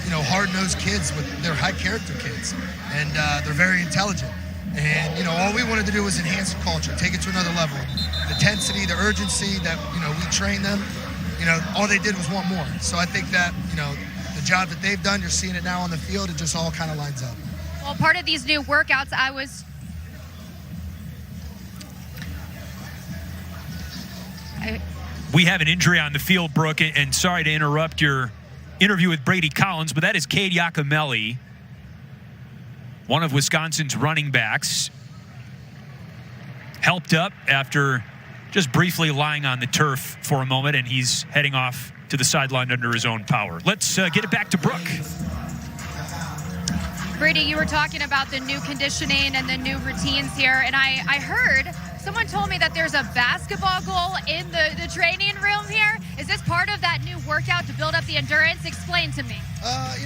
hard-nosed kids, they're high-character kids, and they're very intelligent. And, all we wanted to do was enhance the culture, take it to another level. The intensity, the urgency that, we train them, all they did was want more. So I think that, the job that they've done, you're seeing it now on the field, it just all kind of lines up. Well, part of these new workouts, We have an injury on the field, Brooke, and sorry to interrupt your interview with Brady Collins, but that is Cade Yakimelli, one of Wisconsin's running backs, helped up after just briefly lying on the turf for a moment, and he's heading off to the sideline under his own power. Let's get it back to Brooke. Brady, you were talking about the new conditioning and the new routines here, and I heard someone told me that there's a basketball goal in the training room here. Is this part of that new workout to build up the endurance? Explain to me. I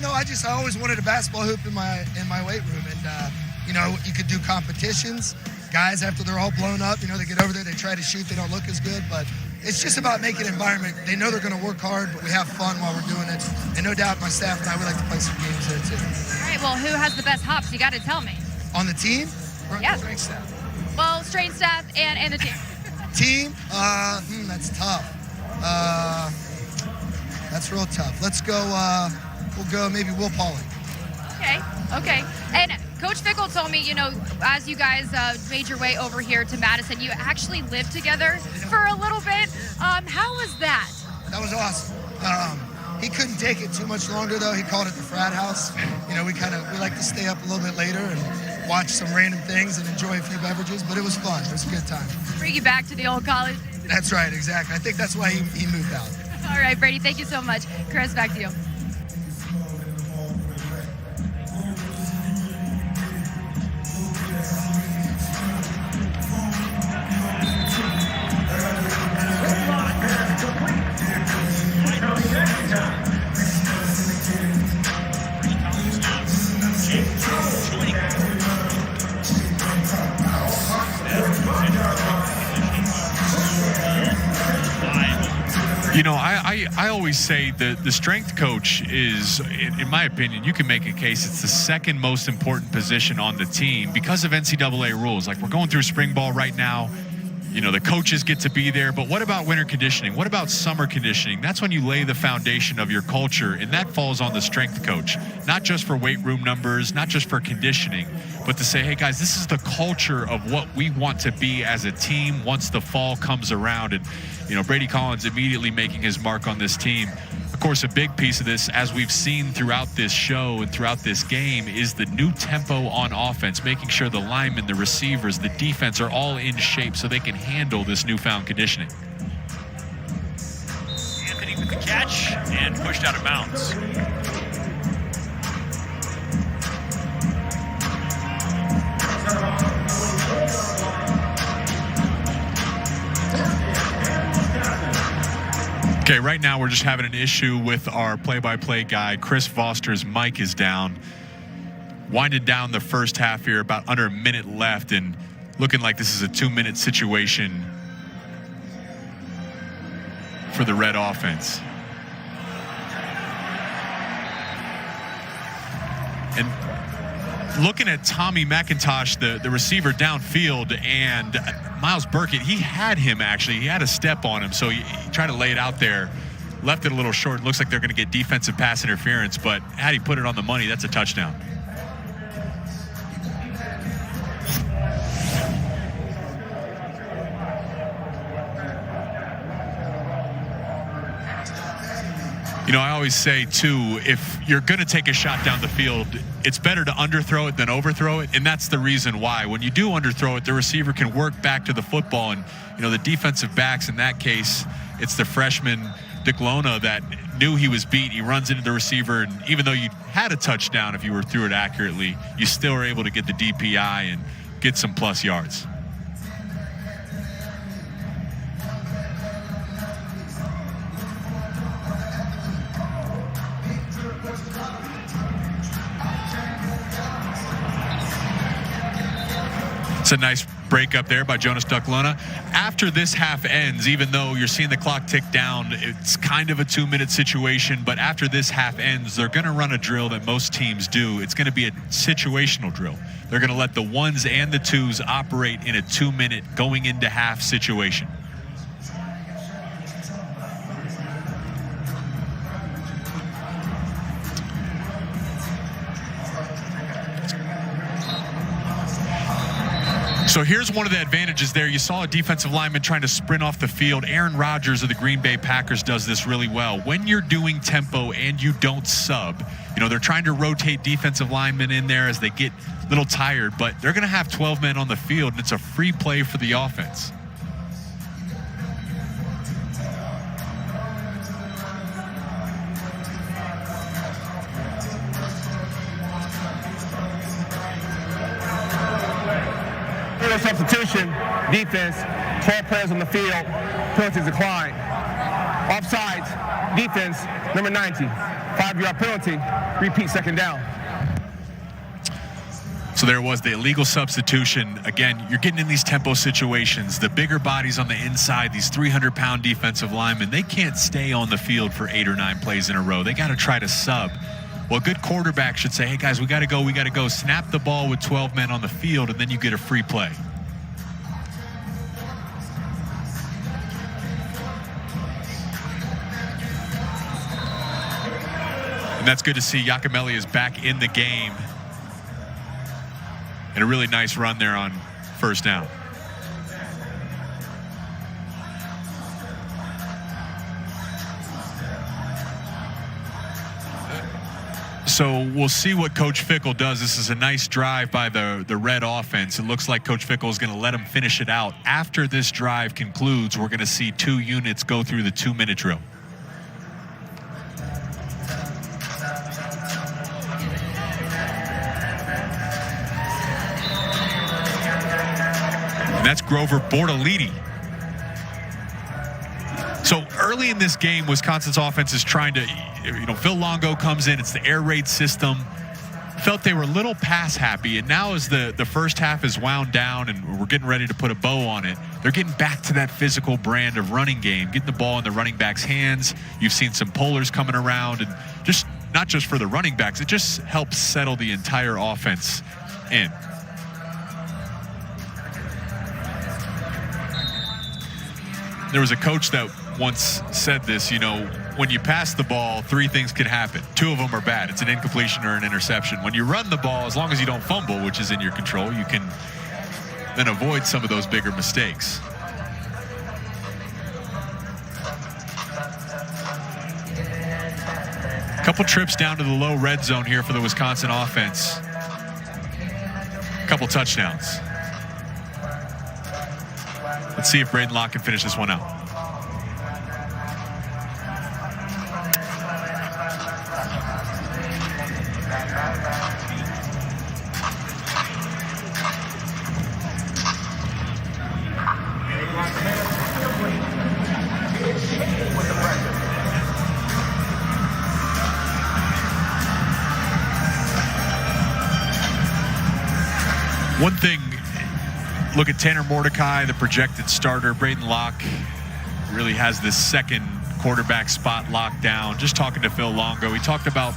always wanted a basketball hoop in my weight room, and you could do competitions. Guys, after they're all blown up, they get over there, they try to shoot, they don't look as good, but it's just about making an environment. They know they're going to work hard, but we have fun while we're doing it. And no doubt my staff and I would like to play some games there too. All right, well, who has the best hops? You got to tell me. On the team? Or yeah. The strength staff? Well, strength staff and the team. Team? That's tough. That's real tough. Let's go, we'll go maybe Will Pauling. Okay. And Coach Fickle told me, as you guys made your way over here to Madison, you actually lived together for a little bit. How was that? That was awesome. He couldn't take it too much longer, though. He called it the frat house. We like to stay up a little bit later and watch some random things and enjoy a few beverages, but it was fun. It was a good time. Bring you back to the old college. That's right, exactly. I think that's why he moved out. All right, Brady, thank you so much. Chris, back to you. I always say the strength coach is, in my opinion, you can make a case it's the second most important position on the team because of NCAA rules. Like, we're going through spring ball right now. The coaches get to be there, but what about winter conditioning? What about summer conditioning? That's when you lay the foundation of your culture, and that falls on the strength coach, not just for weight room numbers, not just for conditioning, but to say, hey guys, this is the culture of what we want to be as a team once the fall comes around. And Brady Collins immediately making his mark on this team. Of course, a big piece of this, as we've seen throughout this show and throughout this game, is the new tempo on offense, making sure the linemen, the receivers, the defense are all in shape so they can handle this newfound conditioning. Anthony with the catch and pushed out of bounds. Okay, right now we're just having an issue with our play-by-play guy. Chris Foster's mic is down. Winding down the first half here, about under a minute left, and looking like this is a 2-minute situation for the Red offense. And looking at Tommy McIntosh, the receiver downfield, and Miles Burkett, he had him actually. He had a step on him, so he tried to lay it out there. Left it a little short. It looks like they're going to get defensive pass interference, but had he put it on the money, that's a touchdown. I always say, too, if you're going to take a shot down the field, it's better to underthrow it than overthrow it, and that's the reason why. When you do underthrow it, the receiver can work back to the football, and, the defensive backs in that case, it's the freshman, Dick Lona, that knew he was beat. He runs into the receiver, and even though you had a touchdown if you were threw it accurately, you still were able to get the DPI and get some plus yards. a nice break up there by Jonas Ducklona. After this half ends, even though you're seeing the clock tick down, it's kind of a 2-minute situation, but after this half ends, they're going to run a drill that most teams do. It's going to be a situational drill. They're going to let the ones and the twos operate in a 2-minute going into half situation. So here's one of the advantages there. You saw a defensive lineman trying to sprint off the field. Aaron Rodgers of the Green Bay Packers does this really well. When you're doing tempo and you don't sub, they're trying to rotate defensive linemen in there as they get a little tired, but they're going to have 12 men on the field, and it's a free play for the offense. Substitution, defense, 12 players on the field, penalties decline. Offsides, defense, number 90, 5-yard penalty, repeat second down. So there was the illegal substitution. Again, you're getting in these tempo situations. The bigger bodies on the inside, these 300-pound defensive linemen, they can't stay on the field for 8 or 9 plays in a row. They got to try to sub. Well, a good quarterback should say, hey, guys, we got to go. Snap the ball with 12 men on the field, and then you get a free play. And that's good to see. Yakimelli is back in the game. And a really nice run there on first down. So we'll see what Coach Fickle does. This is a nice drive by the Red offense. It looks like Coach Fickle is going to let them finish it out. After this drive concludes, we're going to see 2 units go through the 2-minute drill. And that's Grover Bortolini. So early in this game, Wisconsin's offense is trying to, Phil Longo comes in. It's the air raid system. Felt they were a little pass happy. And now as the first half is wound down and we're getting ready to put a bow on it, they're getting back to that physical brand of running game, getting the ball in the running back's hands. You've seen some pullers coming around, and just not just for the running backs, it just helps settle the entire offense in. There was a coach that once said this, when you pass the ball, 3 things could happen. 2 of them are bad. It's an incompletion or an interception. When you run the ball, as long as you don't fumble, which is in your control, you can then avoid some of those bigger mistakes. A couple trips down to the low red zone here for the Wisconsin offense. A couple touchdowns. Let's see if Braden Locke can finish this one out. One thing, look at Tanner Mordecai, the projected starter. Braden Locke really has this second quarterback spot locked down. Just talking to Phil Longo, he talked about,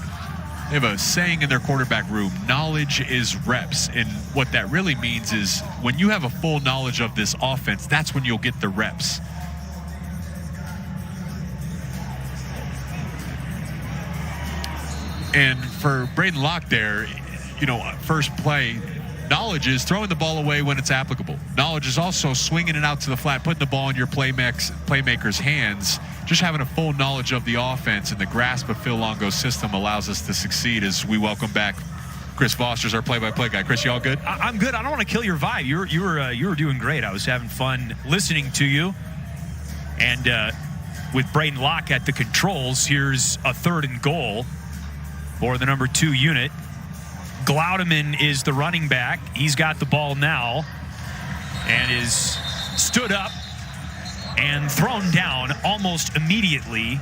they have a saying in their quarterback room, knowledge is reps. And what that really means is when you have a full knowledge of this offense, that's when you'll get the reps. And for Braden Locke there, first play, knowledge is throwing the ball away when it's applicable. Knowledge is also swinging it out to the flat, putting the ball in your playmaker's hands. Just having a full knowledge of the offense and the grasp of Phil Longo's system allows us to succeed. As we welcome back Chris Foster's our play-by-play guy. Chris, you all good? I'm good. I don't want to kill your vibe. You were doing great. I was having fun listening to you. And with Braden Locke at the controls, here's a 3rd and goal for the number 2 unit. Glaudeman is the running back. He's got the ball now and is stood up and thrown down almost immediately.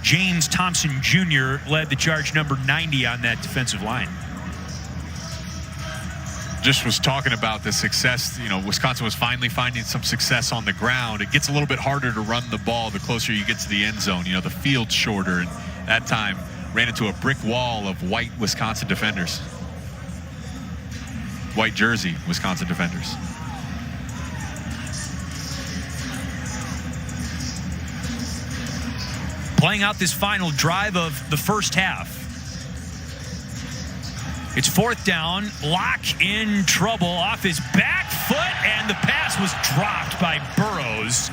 James Thompson Jr. led the charge, number 90 on that defensive line. just was talking about the success. Wisconsin was finally finding some success on the ground. It gets a little bit harder to run the ball the closer you get to the end zone. The field's shorter, and that time ran into a brick wall of white Wisconsin defenders. White jersey Wisconsin defenders. Playing out this final drive of the first half. It's 4th down. Locke in trouble off his back foot, and the pass was dropped by Burrows.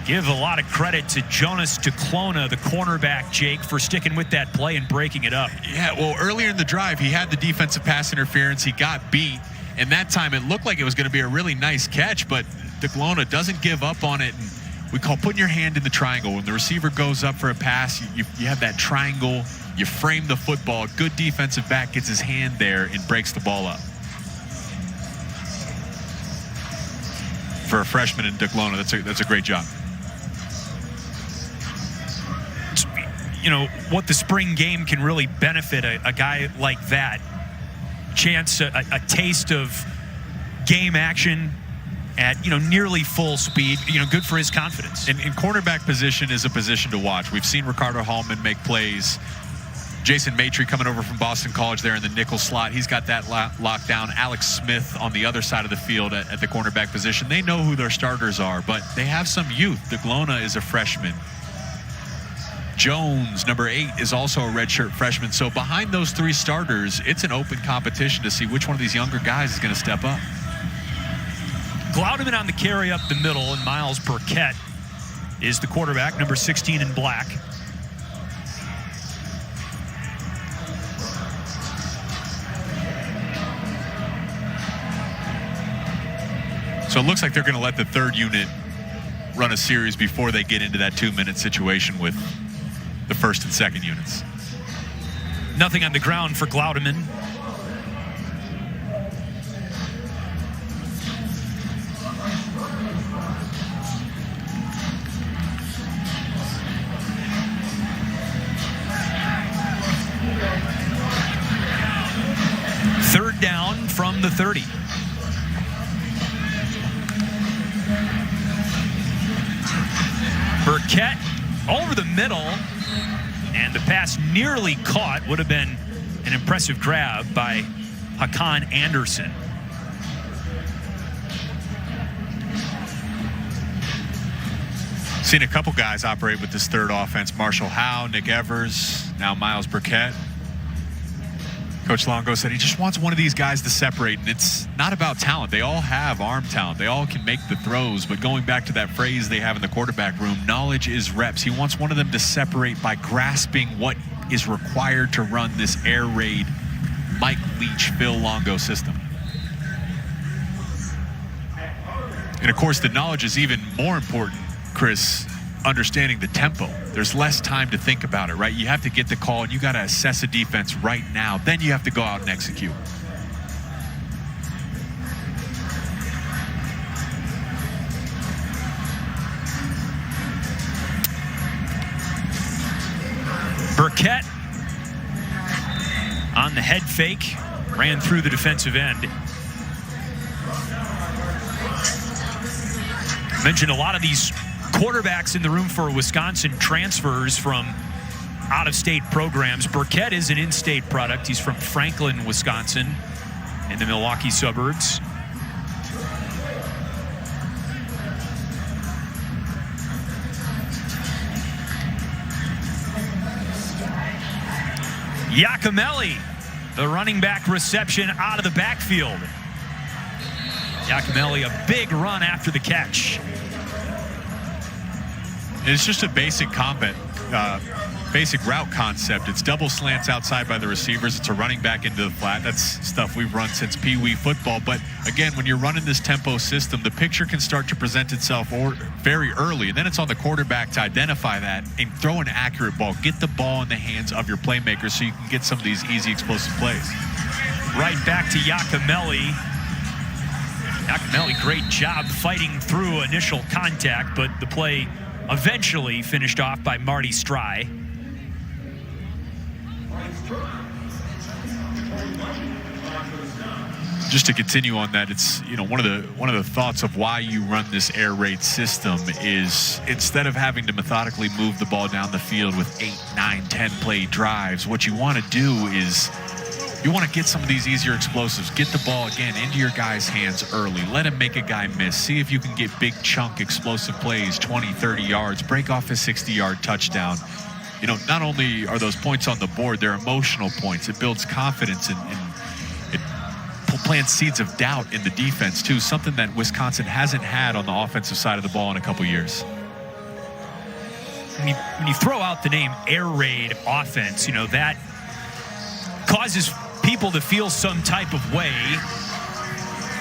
Give a lot of credit to Jonas Duclona, the cornerback, Jake, for sticking with that play and breaking it up. Yeah, well, earlier in the drive, he had the defensive pass interference. He got beat, and that time it looked like it was going to be a really nice catch, but Duclona doesn't give up on it. And we call putting your hand in the triangle. When the receiver goes up for a pass, you have that triangle. You frame the football. Good defensive back gets his hand there and breaks the ball up. For a freshman in Duclona, that's a great job. What the spring game can really benefit a guy like that. Chance, a taste of game action at nearly full speed, good for his confidence. And cornerback position is a position to watch. We've seen Ricardo Hallman make plays. Jason Maitre coming over from Boston College there in the nickel slot. He's got that locked down. Alex Smith on the other side of the field at the cornerback position. They know who their starters are, but they have some youth. Duclona is a freshman. Jones, number 8, is also a redshirt freshman. So behind those 3 starters, it's an open competition to see which one of these younger guys is going to step up. Glaudeman on the carry up the middle, and Miles Burkett is the quarterback, number 16 in black. So it looks like they're going to let the 3rd unit run a series before they get into that 2-minute situation with the 1st and 2nd units. Nothing on the ground for Glaudeman. Third down from the 30. Burkett over the middle, and the pass nearly caught. Would have been an impressive grab by Hakan Anderson. Seen a couple guys operate with this 3rd offense. Marshall Howe, Nick Evers, now Miles Burkett. Coach Longo said he just wants one of these guys to separate, and it's not about talent. They all have arm talent. They all can make the throws, but going back to that phrase they have in the quarterback room, knowledge is reps. He wants one of them to separate by grasping what is required to run this air raid Mike Leach, Phil Longo system. And of course, the knowledge is even more important, Chris, understanding the tempo. There's less time to think about it, right? You have to get the call, and you got to assess a defense right now. Then you have to go out and execute. Burkett on the head fake, ran through the defensive end. Mentioned a lot of these quarterbacks in the room for Wisconsin transfers from out-of-state programs. Burkett is an in-state product. He's from Franklin, Wisconsin, in the Milwaukee suburbs. Iacomelli, the running back reception out of the backfield. Iacomelli, a big run after the catch. It's just a basic basic route concept. It's double slants outside by the receivers. It's a running back into the flat. That's stuff we've run since Pee Wee football. But again, when you're running this tempo system, the picture can start to present itself very early. And then it's on the quarterback to identify that and throw an accurate ball. Get the ball in the hands of your playmakers so you can get some of these easy explosive plays. Right back to Iacomelli. Iacomelli, great job fighting through initial contact, but the play eventually finished off by Marty Stry. Just to continue on that, it's one of the thoughts of why you run this air raid system is instead of having to methodically move the ball down the field with 8, 9, 10 play drives, what you want to do is you want to get some of these easier explosives, get the ball again into your guy's hands early, let him make a guy miss, see if you can get big chunk explosive plays, 20, 30 yards, break off a 60-yard touchdown. Not only are those points on the board, they're emotional points. It builds confidence and it plants seeds of doubt in the defense too, something that Wisconsin hasn't had on the offensive side of the ball in a couple years. When you throw out the name air raid offense, that causes people to feel some type of way.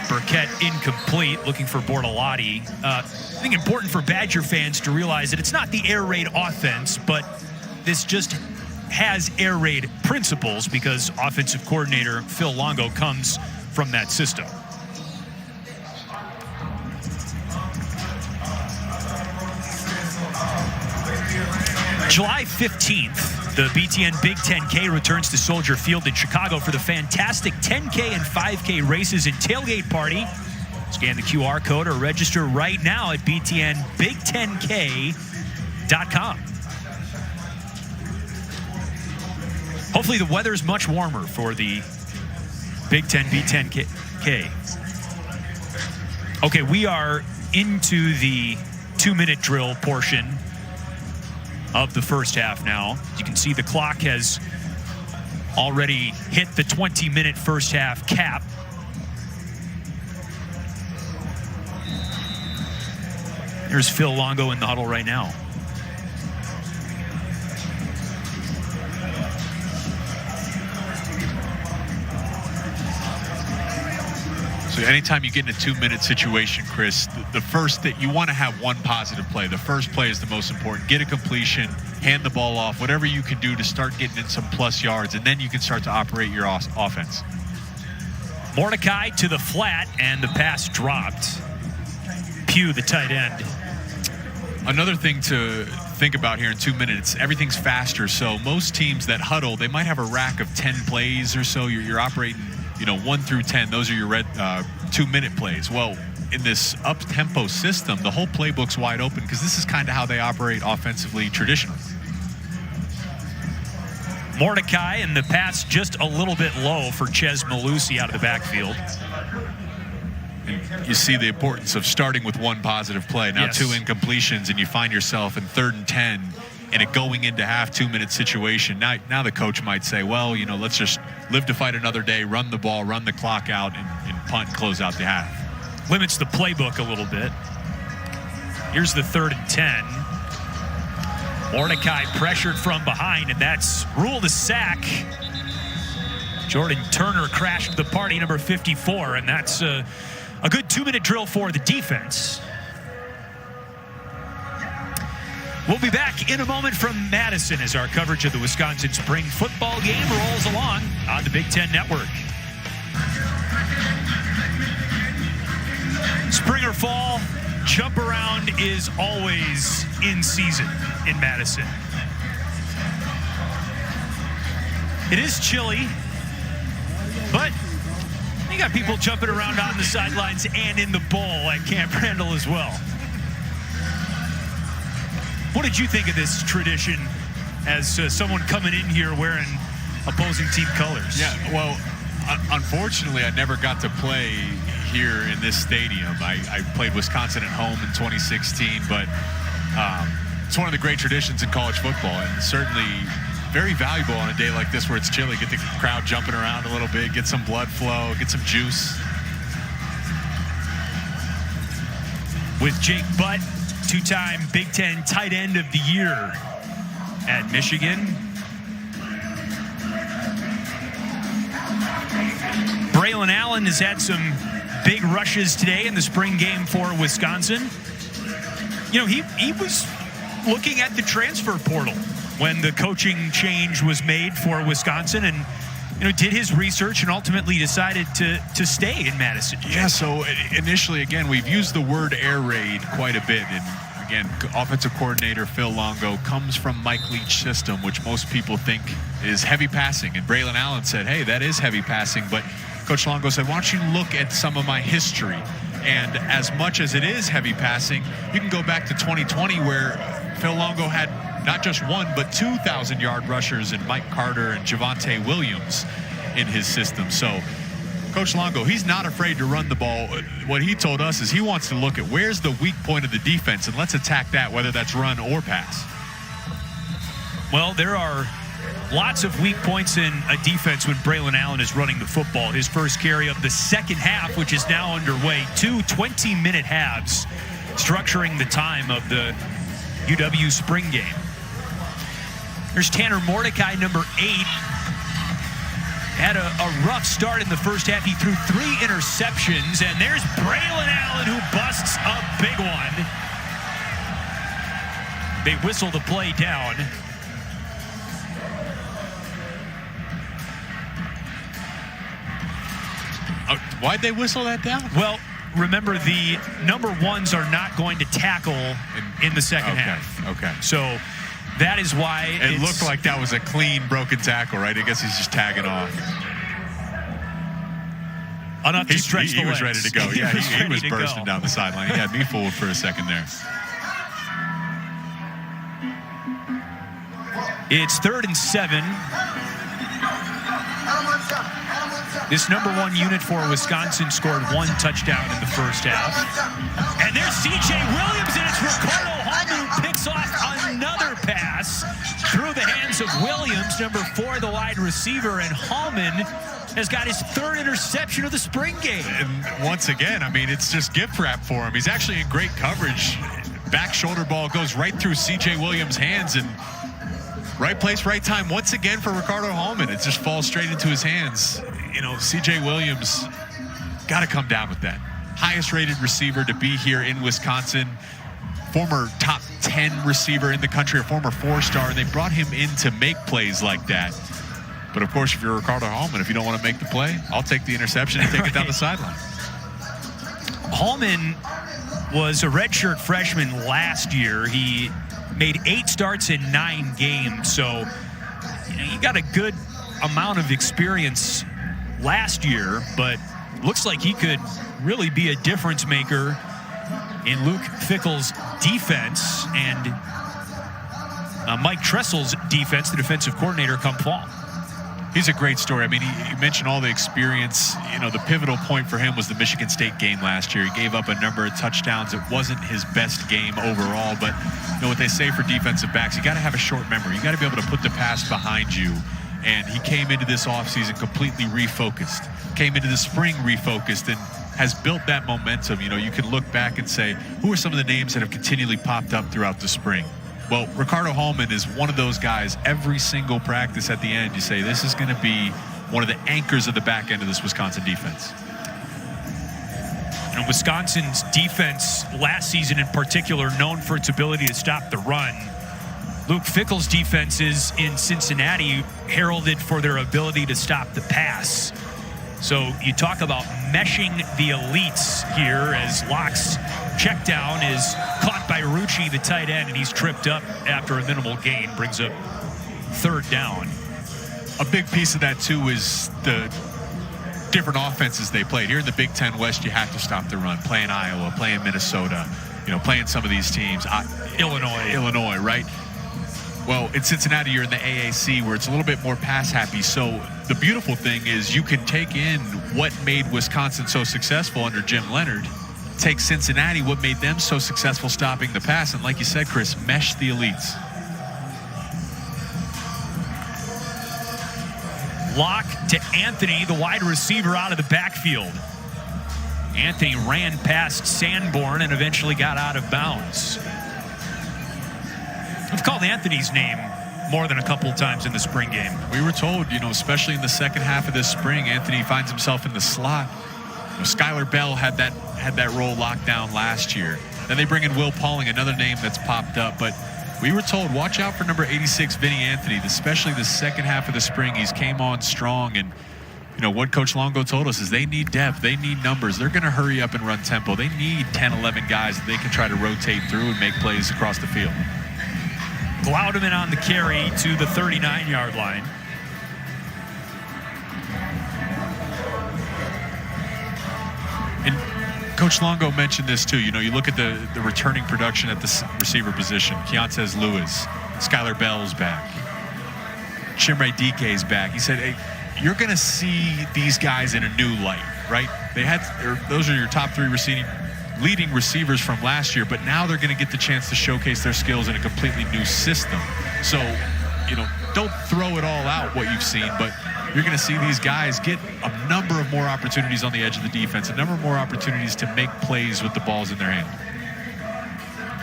Burkett incomplete, looking for Bortolotti. I think important for Badger fans to realize that it's not the air raid offense, but this just has air raid principles because offensive coordinator Phil Longo comes from that system. July 15th, the BTN Big 10K returns to Soldier Field in Chicago for the fantastic 10K and 5K races and tailgate party. Scan the QR code or register right now at btnbig10k.com. Hopefully the weather is much warmer for the Big 10 B10K. Okay, we are into the 2-minute drill portion of the first half now. You can see the clock has already hit the 20-minute first half cap. There's Phil Longo in the huddle right now. So anytime you get in a 2-minute situation, Chris, the first that you want to have one positive play. The first play is the most important. Get a completion, hand the ball off, whatever you can do to start getting in some plus yards, and then you can start to operate your offense. Mordecai to the flat, and the pass dropped. Pugh, the tight end. Another thing to think about here in 2 minutes, everything's faster. So most teams that huddle, they might have a rack of 10 plays or so. You're operating 1 through 10, those are your 2-minute plays. Well, in this up-tempo system, the whole playbook's wide open because this is kind of how they operate offensively traditionally. Mordecai, and the pass just a little bit low for Ches Malusi out of the backfield. And you see the importance of starting with one positive play. Now Yes. 2 incompletions, and you find yourself in 3rd and 10 in a going into half 2-minute situation. Now the coach might say, well, let's just live to fight another day, run the ball, run the clock out, and punt and close out the half. Limits the playbook a little bit. Here's the 3rd and 10. Mordecai pressured from behind, and that's ruled a sack. Jordan Turner crashed the party, number 54, and that's a good 2-minute drill for the defense. We'll be back in a moment from Madison as our coverage of the Wisconsin spring football game rolls along on the Big Ten Network. Spring or fall, jump around is always in season in Madison. It is chilly, but you got people jumping around on the sidelines and in the bowl at Camp Randall as well. What did you think of this tradition as someone coming in here wearing opposing team colors? Yeah, well, unfortunately, I never got to play here in this stadium. I played Wisconsin at home in 2016, but it's one of the great traditions in college football, and certainly very valuable on a day like this where it's chilly. Get the crowd jumping around a little bit, get some blood flow, get some juice. With Jake Butt, 2-time Big Ten tight end of the year at Michigan. Braylon Allen has had some big rushes today in the spring game for Wisconsin. He was looking at the transfer portal when the coaching change was made for Wisconsin, and did his research and ultimately decided to stay in Madison. Yeah, so initially, again, we've used the word air raid quite a bit. And again, offensive coordinator Phil Longo comes from Mike Leach's system, which most people think is heavy passing. And Braylon Allen said, hey, that is heavy passing. But Coach Longo said, why don't you look at some of my history? And as much as it is heavy passing, you can go back to 2020 where Phil Longo had not just one, but 2,000-yard rushers in Mike Carter and Javonte Williams in his system. So Coach Longo, he's not afraid to run the ball. What he told us is he wants to look at where's the weak point of the defense, and let's attack that, whether that's run or pass. Well, there are lots of weak points in a defense when Braylon Allen is running the football. His first carry of the second half, which is now underway. 2 20-minute halves structuring the time of the UW spring game. There's Tanner Mordecai, number 8. Had a rough start in the first half. He threw 3 interceptions, and there's Braylon Allen who busts a big one. They whistle the play down. Why'd they whistle that down? Well, remember, the number 1s are not going to tackle in the second half. Okay. So that is why it looked like that was a clean, broken tackle, right? I guess he's just tagging off. Enough to stretch the legs. He was ready to go. Yeah, he was bursting down the sideline. He had me fooled for a second there. It's 3rd and 7. This number 1 unit for Wisconsin scored 1 touchdown in the first half. And there's C.J. Williams, and it's Ricardo Holman who picks off another pass through the hands of Williams, number 4, the wide receiver. And Holman has got his 3rd interception of the spring game. And once again, I mean, it's just gift wrap for him. He's actually in great coverage. Back shoulder ball goes right through C.J. Williams' hands, and right place, right time once again for Ricardo Holman. It just falls straight into his hands. You know, C.J. Williams got to come down with that. Highest rated receiver to be here in Wisconsin. Former top 10 receiver in the country, a former 4-star, and they brought him in to make plays like that. But of course, if you're Ricardo Holman, if you don't want to make the play, I'll take the interception and take it down the sideline. Holman was a redshirt freshman last year. He made 8 starts in 9 games, so he got a good amount of experience last year, but looks like he could really be a difference maker in Luke Fickell's defense and Mike Tressel's defense, the defensive coordinator, come fall. He's a great story. I mean, he mentioned all the experience. You know, the pivotal point for him was the Michigan State game last year. He gave up a number of touchdowns. It wasn't his best game overall, but you know what they say for defensive backs, you got to have a short memory. You got to be able to put the pass behind you. And he came into this offseason completely refocused, came into the spring refocused, and has built that momentum. You know, you can look back and say, who are some of the names that have continually popped up throughout the spring? Well, Ricardo Holman is one of those guys. Every single practice at the end, you say, this is going to be one of the anchors of the back end of this Wisconsin defense. You know, Wisconsin's defense last season in particular, known for its ability to stop the run. Luke Fickell's defenses in Cincinnati heralded for their ability to stop the pass. So you talk about meshing the elites here as Locke's check down is caught by Rucci, the tight end, and he's tripped up after a minimal gain, brings up 3rd down. A big piece of that, too, is the different offenses they played. Here in the Big Ten West, you have to stop the run. Playing Iowa, playing Minnesota, you know, playing some of these teams. Illinois, right? Well, in Cincinnati, you're in the AAC where it's a little bit more pass happy. So the beautiful thing is you can take in what made Wisconsin so successful under Jim Leonard, take Cincinnati, what made them so successful stopping the pass, and like you said, Chris, mesh the elites. Locke to Anthony, the wide receiver, out of the backfield. Anthony ran past Sanborn and eventually got out of bounds. We've called Anthony's name more than a couple of times in the spring game. We were told, you know, especially in the second half of this spring, Anthony finds himself in the slot. You know, Skylar Bell had that role locked down last year. Then they bring in Will Pauling, another name that's popped up. But we were told, watch out for number 86, Vinny Anthony, especially the second half of the spring. He's came on strong. And, you know, what Coach Longo told us is they need depth. They need numbers. They're going to hurry up and run tempo. They need 10, 11 guys that they can try to rotate through and make plays across the field. Glaudeman on the carry to the 39-yard line. Coach Longo mentioned this too. You look at the returning production at the receiver position. Keontez Lewis, Skylar Bell's back. Chimere Dike's back. He said, hey, you're going to see these guys in a new light, right? Those are your top 3 leading receivers from last year, but now they're going to get the chance to showcase their skills in a completely new system. So, don't throw it all out what you've seen, but you're going to see these guys get a number of more opportunities on the edge of the defense, a number of more opportunities to make plays with the balls in their hand.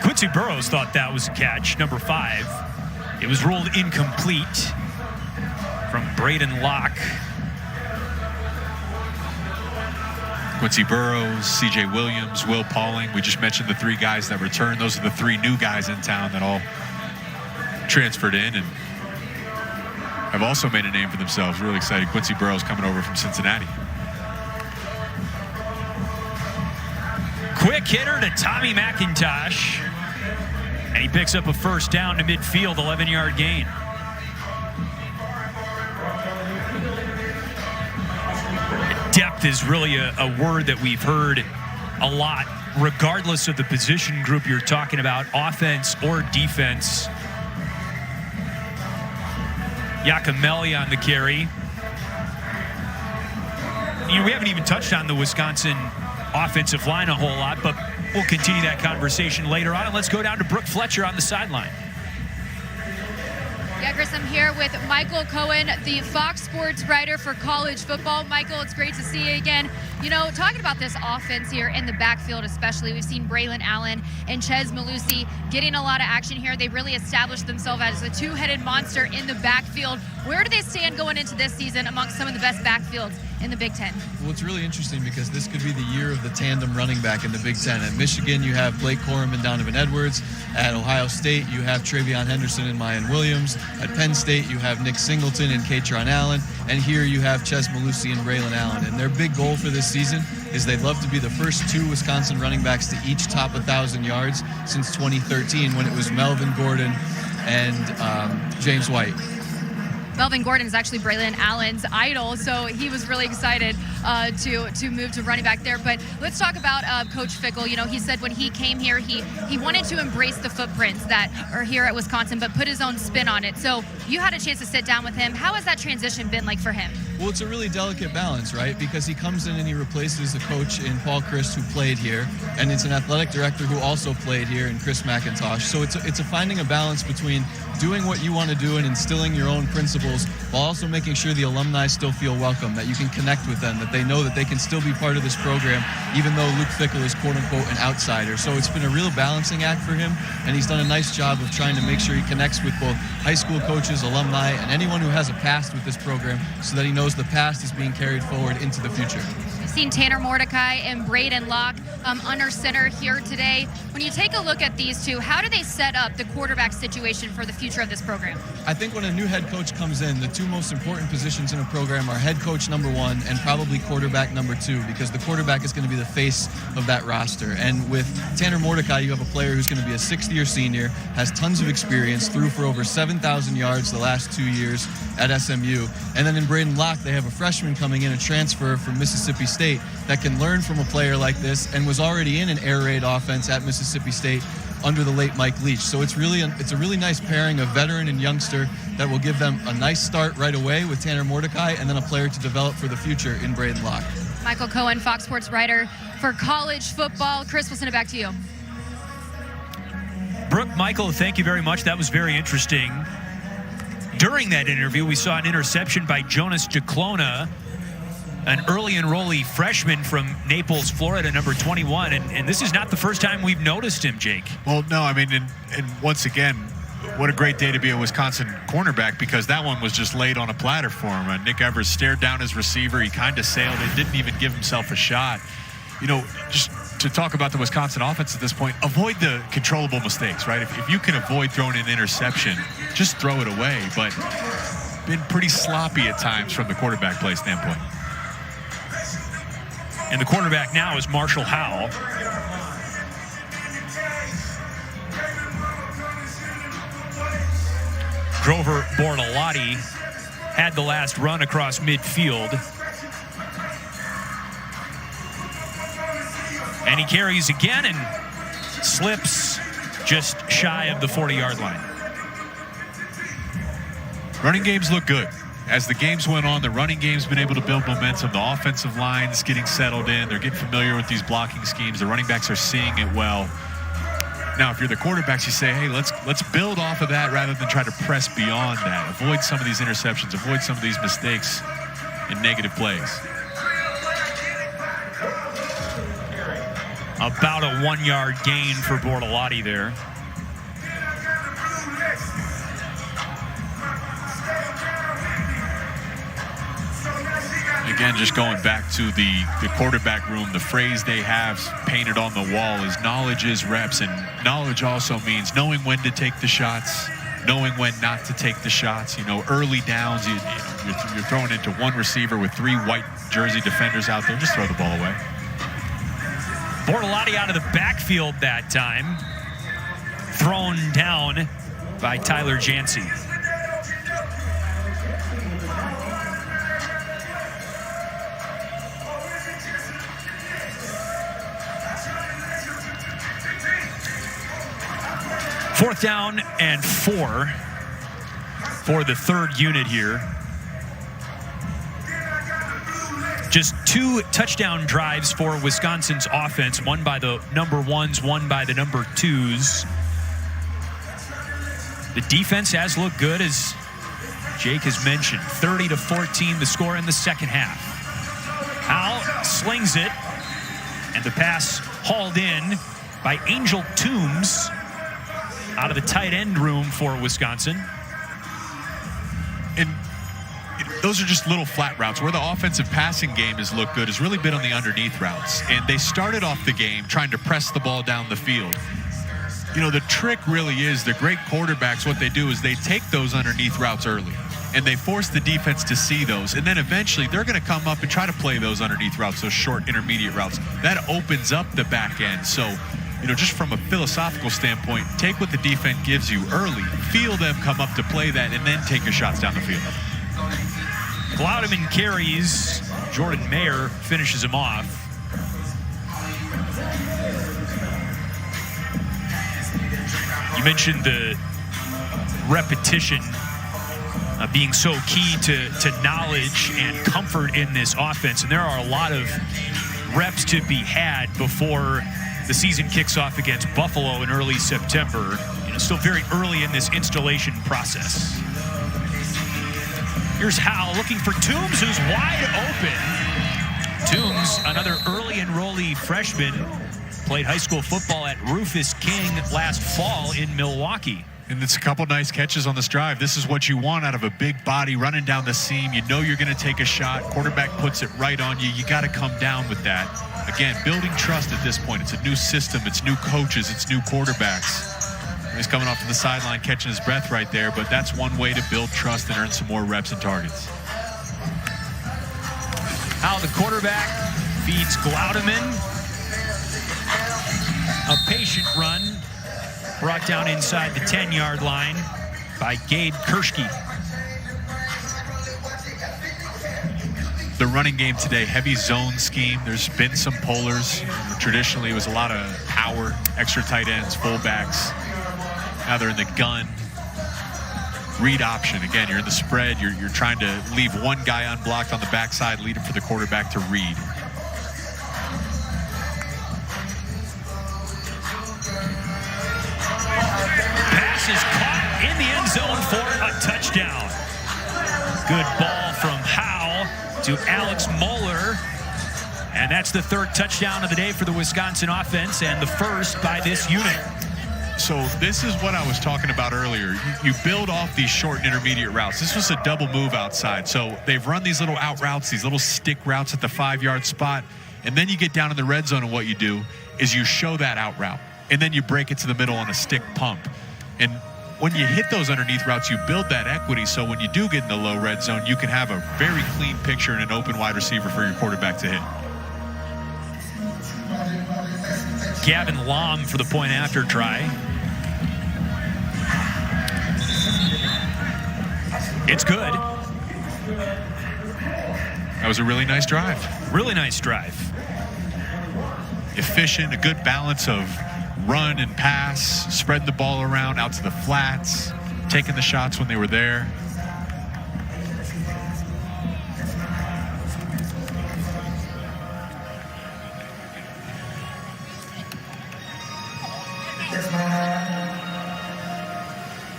Quincy Burrows thought that was a catch, number 5. It was ruled incomplete from Braden Locke. Quincy Burrows, C.J. Williams, Will Pauling. We just mentioned the 3 guys that returned. Those are the 3 new guys in town that all transferred in and have also made a name for themselves. Really excited. Quincy Burrows coming over from Cincinnati. Quick hitter to Tommy McIntosh. And he picks up a first down to midfield, 11-yard gain. Depth is really a word that we've heard a lot, regardless of the position group you're talking about, offense or defense. Yakimelli on the carry. We haven't even touched on the Wisconsin offensive line a whole lot, but we'll continue that conversation later on. And let's go down to Brooke Fletcher on the sideline. Yeah, Chris, I'm here with Michael Cohen, the Fox Sports writer for college football. Michael, it's great to see you again. Talking about this offense here in the backfield especially, we've seen Braylon Allen and Chez Mellusi getting a lot of action here. They've really established themselves as a 2-headed monster in the backfield. Where do they stand going into this season amongst some of the best backfields in the Big Ten? Well, it's really interesting because this could be the year of the tandem running back in the Big Ten. At Michigan, you have Blake Corum and Donovan Edwards. At Ohio State, you have Travion Henderson and Mayan Williams. At Penn State, you have Nick Singleton and Katron Allen. And here you have Chez Mellusi and Braylon Allen. And their big goal for this season is they'd love to be the first 2 Wisconsin running backs to each top 1,000 yards since 2013 when it was Melvin Gordon and James White. Melvin Gordon is actually Braylon Allen's idol, so he was really excited to move to running back there. But let's talk about Coach Fickell. He said when he came here, he wanted to embrace the footprints that are here at Wisconsin, but put his own spin on it. So you had a chance to sit down with him. How has that transition been like for him? Well, it's a really delicate balance, right? Because he comes in and he replaces the coach in Paul Christ, who played here, and it's an athletic director who also played here in Chris McIntosh. So it's a finding a balance between doing what you want to do and instilling your own principles while also making sure the alumni still feel welcome, that you can connect with them, that they know that they can still be part of this program, even though Luke Fickell is quote-unquote an outsider. So it's been a real balancing act for him, and he's done a nice job of trying to make sure he connects with both high school coaches, alumni, and anyone who has a past with this program so that he knows the past is being carried forward into the future. We've seen Tanner Mordecai and Braden Locke under center here today. When you take a look at these two, how do they set up the quarterback situation for the future of this program? I think when a new head coach comes in, the 2 most important positions in a program are head coach number 1 and probably quarterback number 2, because the quarterback is going to be the face of that roster. And with Tanner Mordecai, you have a player who's going to be a 6th-year senior, has tons of experience, threw for over 7,000 yards the last 2 years at SMU. And then in Braden Locke, they have a freshman coming in, a transfer from Mississippi State, that can learn from a player like this and was already in an air raid offense at Mississippi State under the late Mike Leach. So it's a really nice pairing of veteran and youngster that will give them a nice start right away with Tanner Mordecai, and then a player to develop for the future in Braden Locke. Michael Cohen, Fox Sports writer for college football. Chris, we'll send it back to you. Brooke, Michael, thank you very much. That was very interesting. During that interview, we saw an interception by Jonas Duclona, an early enrollee freshman from Naples, Florida, number 21. And this is not the first time we've noticed him, Jake. Well, no, I mean, and once again, what a great day to be a Wisconsin cornerback, because that one was just laid on a platter for him. Nick Evers stared down his receiver. He kind of sailed it, didn't even give himself a shot. Just to talk about the Wisconsin offense at this point, avoid the controllable mistakes, right? If you can avoid throwing an interception, just throw it away. But been pretty sloppy at times from the quarterback play standpoint. And the quarterback now is Marshall Howell. Grover Bortolotti had the last run across midfield. And And he carries again and slips just shy of the 40-yard line. Running games look good. As the games went on, the running game's been able to build momentum. The offensive line's getting settled in. They're getting familiar with these blocking schemes. The running backs are seeing it well. Now, if you're the quarterbacks, you say, hey, let's build off of that rather than try to press beyond that. Avoid some of these interceptions. Avoid some of these mistakes and negative plays. About a 1-yard gain for Bortolotti there. Again, just going back to the quarterback room, the phrase they have painted on the wall is knowledge is reps, and knowledge also means knowing when to take the shots, knowing when not to take the shots. You know, early downs, you're throwing into one receiver with 3 white jersey defenders out there. Just throw the ball away. Bortolotti out of the backfield that time. Thrown down by Tyler Jancy. Fourth down and 4 for the third unit here. Just 2 touchdown drives for Wisconsin's offense, one by the number 1s, one by the number 2s. The defense has looked good, as Jake has mentioned. 30-14 the score in the second half. Howell slings it, and the pass hauled in by Angel Toombs out of the tight end room for Wisconsin. And those are just little flat routes. Where the offensive passing game has looked good has really been on the underneath routes. And they started off the game trying to press the ball down the field. You know, the trick really is the great quarterbacks, what they do is they take those underneath routes early. And they force the defense to see those. And then eventually they're going to come up and try to play those underneath routes, those short intermediate routes. That opens up the back end. So, you know, just from a philosophical standpoint, take what the defense gives you early, feel them come up to play that, and then take your shots down the field. Glaudeman carries. Jordan Mayer finishes him off. You mentioned the repetition being so key to knowledge and comfort in this offense. And there are a lot of reps to be had before the season kicks off against Buffalo in early September. You know, still very early in this installation process. Here's Howell looking for Toombs, who's wide open. Toombs, another early enrollee freshman, played high school football at Rufus King last fall in Milwaukee. And it's a couple nice catches on this drive. This is what you want out of a big body running down the seam. You know you're going to take a shot. Quarterback puts it right on you. You got to come down with that. Again, building trust at this point. It's a new system. It's new coaches. It's new quarterbacks. He's coming off to the sideline, catching his breath right there, but that's one way to build trust and earn some more reps and targets. How the quarterback feeds Glaudeman. A patient run brought down inside the 10-yard line by Gabe Kershke. The running game today, heavy zone scheme. There's been some pullers. Traditionally, it was a lot of power, extra tight ends, fullbacks. Now they're in the gun. Read option. Again, you're in the spread. You're trying to leave one guy unblocked on the backside, lead him for the quarterback to read. Pass is caught in the end zone for a touchdown. Good ball from Howe to Alex Moeller. And that's the third touchdown of the day for the Wisconsin offense and the first by this unit. So this is what I was talking about earlier. You build off these short and intermediate routes. This was a double move outside. So they've run these little out routes, these little stick routes at the 5-yard spot. And then you get down in the red zone, and what you do is you show that out route. And then you break it to the middle on a stick pump. And when you hit those underneath routes, you build that equity. So when you do get in the low red zone, you can have a very clean picture and an open wide receiver for your quarterback to hit. Gavin Lom for the point after try. It's good. That was a really nice drive. Really nice drive. efficient, a good balance of run and pass, spreading the ball around out to the flats, taking the shots when they were there.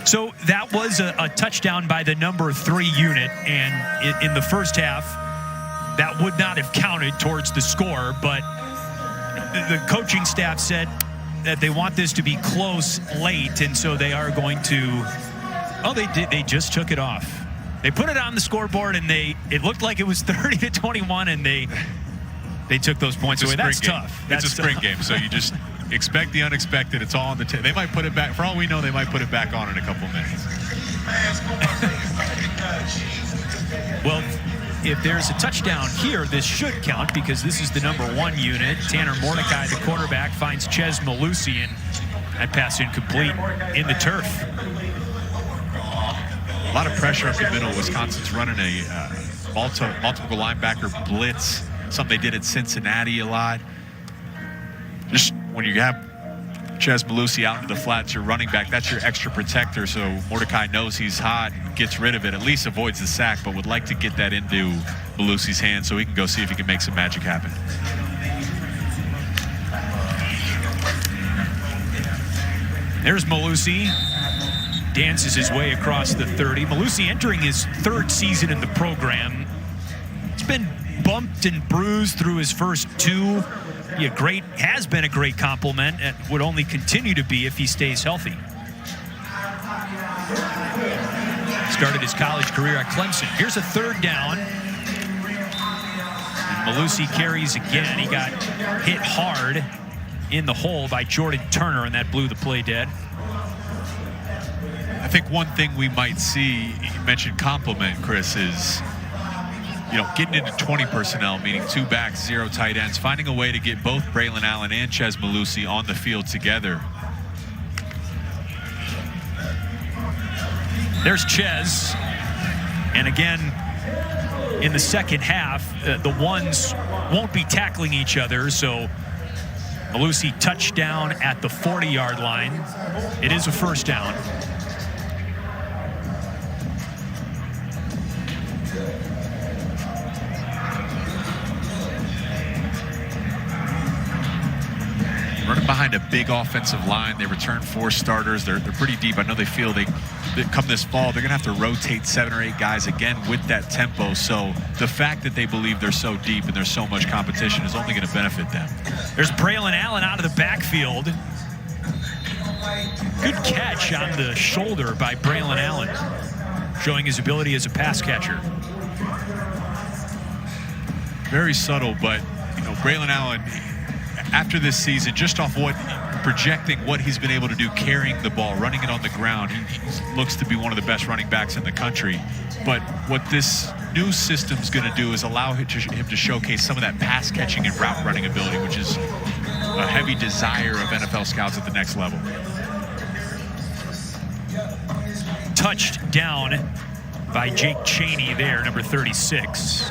So that was a touchdown by the number 3 unit, and in the first half, that would not have counted towards the score, but the coaching staff said that they want this to be close late, and so they are going to, they just took it off. They put it on the scoreboard, and it looked like it was 30-21, and they took those points away. That's tough. It's a spring game, so you just expect the unexpected. It's all on the table. They might put it back. For all we know, they might put it back on in a couple minutes. Well, if there's a touchdown here, this should count because this is the number 1 unit. Tanner Mordecai, the quarterback, finds Chez Malusi, and that pass incomplete in the turf. A lot of pressure up the middle. Wisconsin's running a multiple linebacker blitz, something they did at Cincinnati a lot. Just when you have Chez Malusi out into the flats, your running back, that's your extra protector. So Mordecai knows he's hot, gets rid of it, at least avoids the sack, but would like to get that into Malusi's hands so he can go see if he can make some magic happen. There's Malusi. Dances his way across the 30. Malusi entering his 3rd season in the program. He's been bumped and bruised through his first 2. Has been a great compliment and would only continue to be if he stays healthy. Started his college career at Clemson. Here's a 3rd down. And Malusi carries again. He got hit hard in the hole by Jordan Turner, and that blew the play dead. I think one thing we might see, you mentioned compliment, Chris, is getting into 20 personnel, meaning 2 backs, 0 tight ends, finding a way to get both Braylon Allen and Chez Malusi on the field together. There's Chez. And again, in the second half, the ones won't be tackling each other, so Malusi touchdown at the 40-yard line. It is a 1st down. Running behind a big offensive line. They return 4 starters. They're pretty deep. I know they feel they come this fall, they're going to have to rotate 7 or 8 guys again with that tempo. So the fact that they believe they're so deep and there's so much competition is only going to benefit them. There's Braylon Allen out of the backfield. Good catch on the shoulder by Braylon Allen, showing his ability as a pass catcher. Very subtle, but Braylon Allen, after this season, just off projecting what he's been able to do carrying the ball, running it on the ground, he looks to be one of the best running backs in the country. But what this new system's going to do is allow him to showcase some of that pass catching and route running ability, which is a heavy desire of NFL scouts at the next level. Touched down by Jake Chaney there, number 36.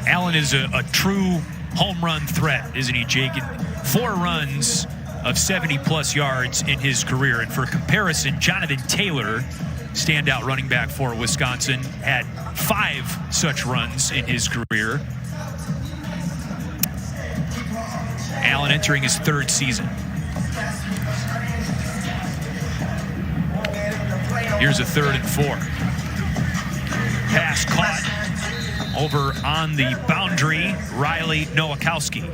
Allen is a true home run threat, isn't he, Jake? 4 runs of 70-plus yards in his career. And for comparison, Jonathan Taylor, standout running back for Wisconsin, had 5 such runs in his career. Allen entering his 3rd season. Here's a 3rd and 4. Pass caught over on the boundary, Riley Nowakowski.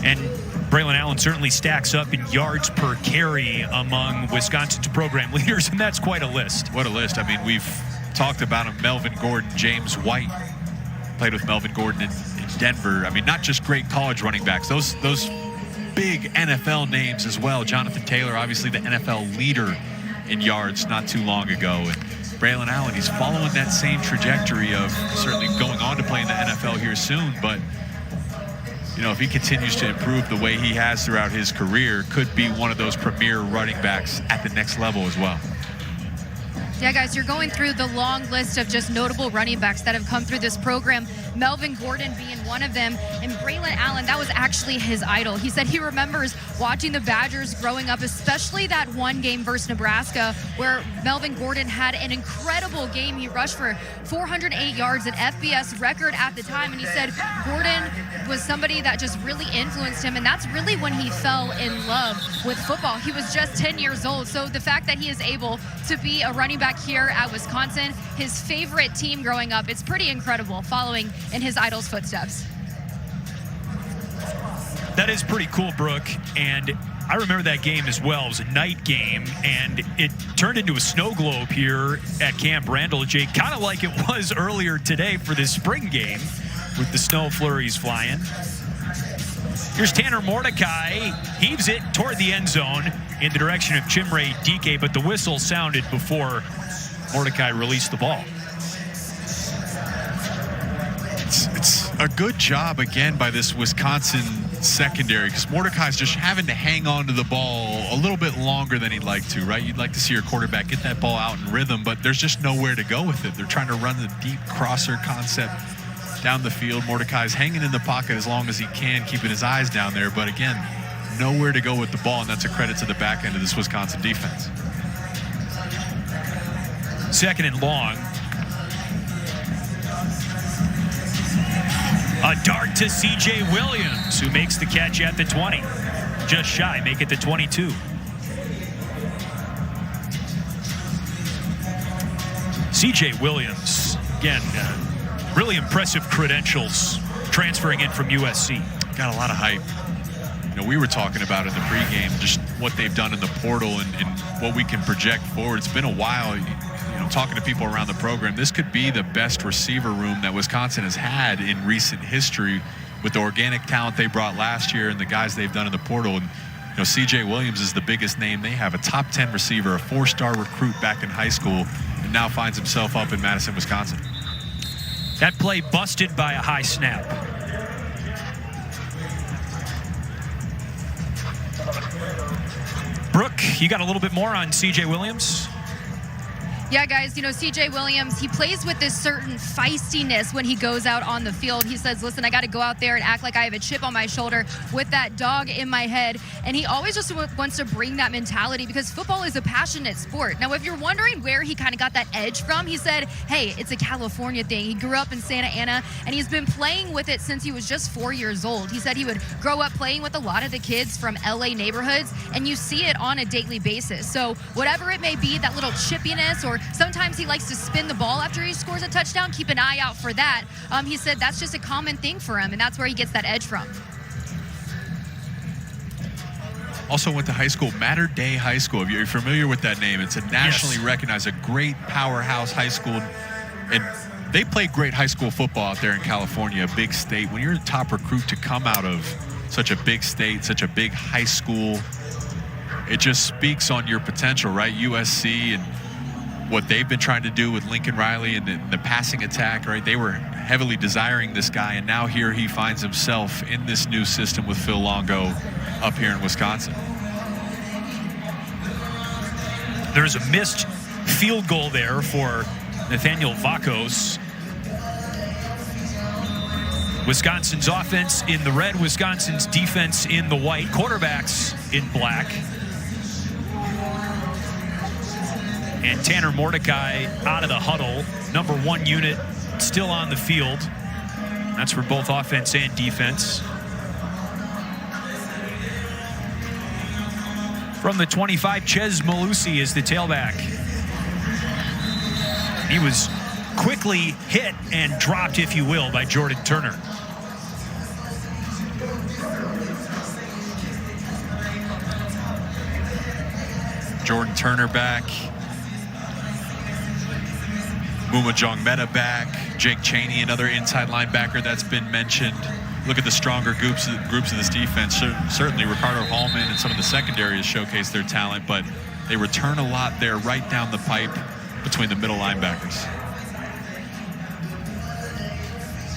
And Braylon Allen certainly stacks up in yards per carry among Wisconsin's program leaders, and that's quite a list. What a list. I mean, we've talked about him. Melvin Gordon, James White, played with Melvin Gordon in Denver. I mean, not just great college running backs, those big NFL names as well. Jonathan Taylor, obviously the NFL leader in yards not too long ago. And Braylon Allen, he's following that same trajectory of certainly going on to play in the NFL here soon, but if he continues to improve the way he has throughout his career, could be one of those premier running backs at the next level as well. Yeah, guys, you're going through the long list of just notable running backs that have come through this program, Melvin Gordon being one of them, and Braylon Allen, that was actually his idol. He said he remembers watching the Badgers growing up, especially that one game versus Nebraska, where Melvin Gordon had an incredible game. He rushed for 408 yards, an FBS record at the time, and he said Gordon was somebody that just really influenced him, and that's really when he fell in love with football. He was just 10 years old, so the fact that he is able to be a running back here at Wisconsin, his favorite team growing up, it's pretty incredible, following in his idol's footsteps. That is pretty cool, Brooke, and I remember that game as well. It was a night game, and it turned into a snow globe here at Camp Randall, Jake, kind of like it was earlier today for this spring game with the snow flurries flying. Here's Tanner Mordecai, heaves it toward the end zone in the direction of Chimere Dike, but the whistle sounded before Mordecai released the ball. It's a good job again by this Wisconsin secondary, because Mordecai's just having to hang on to the ball a little bit longer than he'd like to, right? You'd like to see your quarterback get that ball out in rhythm, but there's just nowhere to go with it. They're trying to run the deep crosser concept down the field. Mordecai's hanging in the pocket as long as he can, keeping his eyes down there, but again, nowhere to go with the ball, and that's a credit to the back end of this Wisconsin defense. Second and long. A dart to C.J. Williams, who makes the catch at the 20. Just shy, make it the 22. C.J. Williams, again, really impressive credentials transferring in from USC. Got a lot of hype. You know, we were talking about in the pregame just what they've done in the portal and what we can project forward. It's been a while, you know, talking to people around the program. This could be the best receiver room that Wisconsin has had in recent history with the organic talent they brought last year and the guys they've done in the portal. And, you know, C.J. Williams is the biggest name. They have a top 10 receiver, a 4-star recruit back in high school, and now finds himself up in Madison, Wisconsin. That play busted by a high snap. Brooke, you got a little bit more on C.J. Williams? Yeah, guys, you know, C.J. Williams, he plays with this certain feistiness when he goes out on the field. He says, listen, I got to go out there and act like I have a chip on my shoulder with that dog in my head. And he always just wants to bring that mentality because football is a passionate sport. Now, if you're wondering where he kind of got that edge from, he said, hey, it's a California thing. He grew up in Santa Ana, and he's been playing with it since he was just 4 years old. He said he would grow up playing with a lot of the kids from LA neighborhoods, and you see it on a daily basis. So whatever it may be, that little chippiness, or sometimes he likes to spin the ball after he scores a touchdown, keep an eye out for that. He said that's just a common thing for him, and that's where he gets that edge from. Also went to high school, Mater Dei High School. If you're familiar with that name, it's a nationally recognized, a great powerhouse high school. And they play great high school football out there in California, a big state. When you're a top recruit to come out of such a big state, such a big high school, it just speaks on your potential, right? USC and what they've been trying to do with Lincoln Riley and the passing attack, right? They were heavily desiring this guy, and now here he finds himself in this new system with Phil Longo up here in Wisconsin. There's a missed field goal there for Nathaniel Vakos. Wisconsin's offense in the red, Wisconsin's defense in the white, quarterbacks in black. And Tanner Mordecai out of the huddle, number 1 unit still on the field. That's for both offense and defense. From the 25, Ches Malusi is the tailback. He was quickly hit and dropped, if you will, by Jordan Turner. Jordan Turner back. Muma Jongmeta back. Jake Chaney, another inside linebacker that's been mentioned. Look at the stronger groups of this defense. Certainly Ricardo Hallman and some of the secondary has showcased their talent, but they return a lot there right down the pipe between the middle linebackers.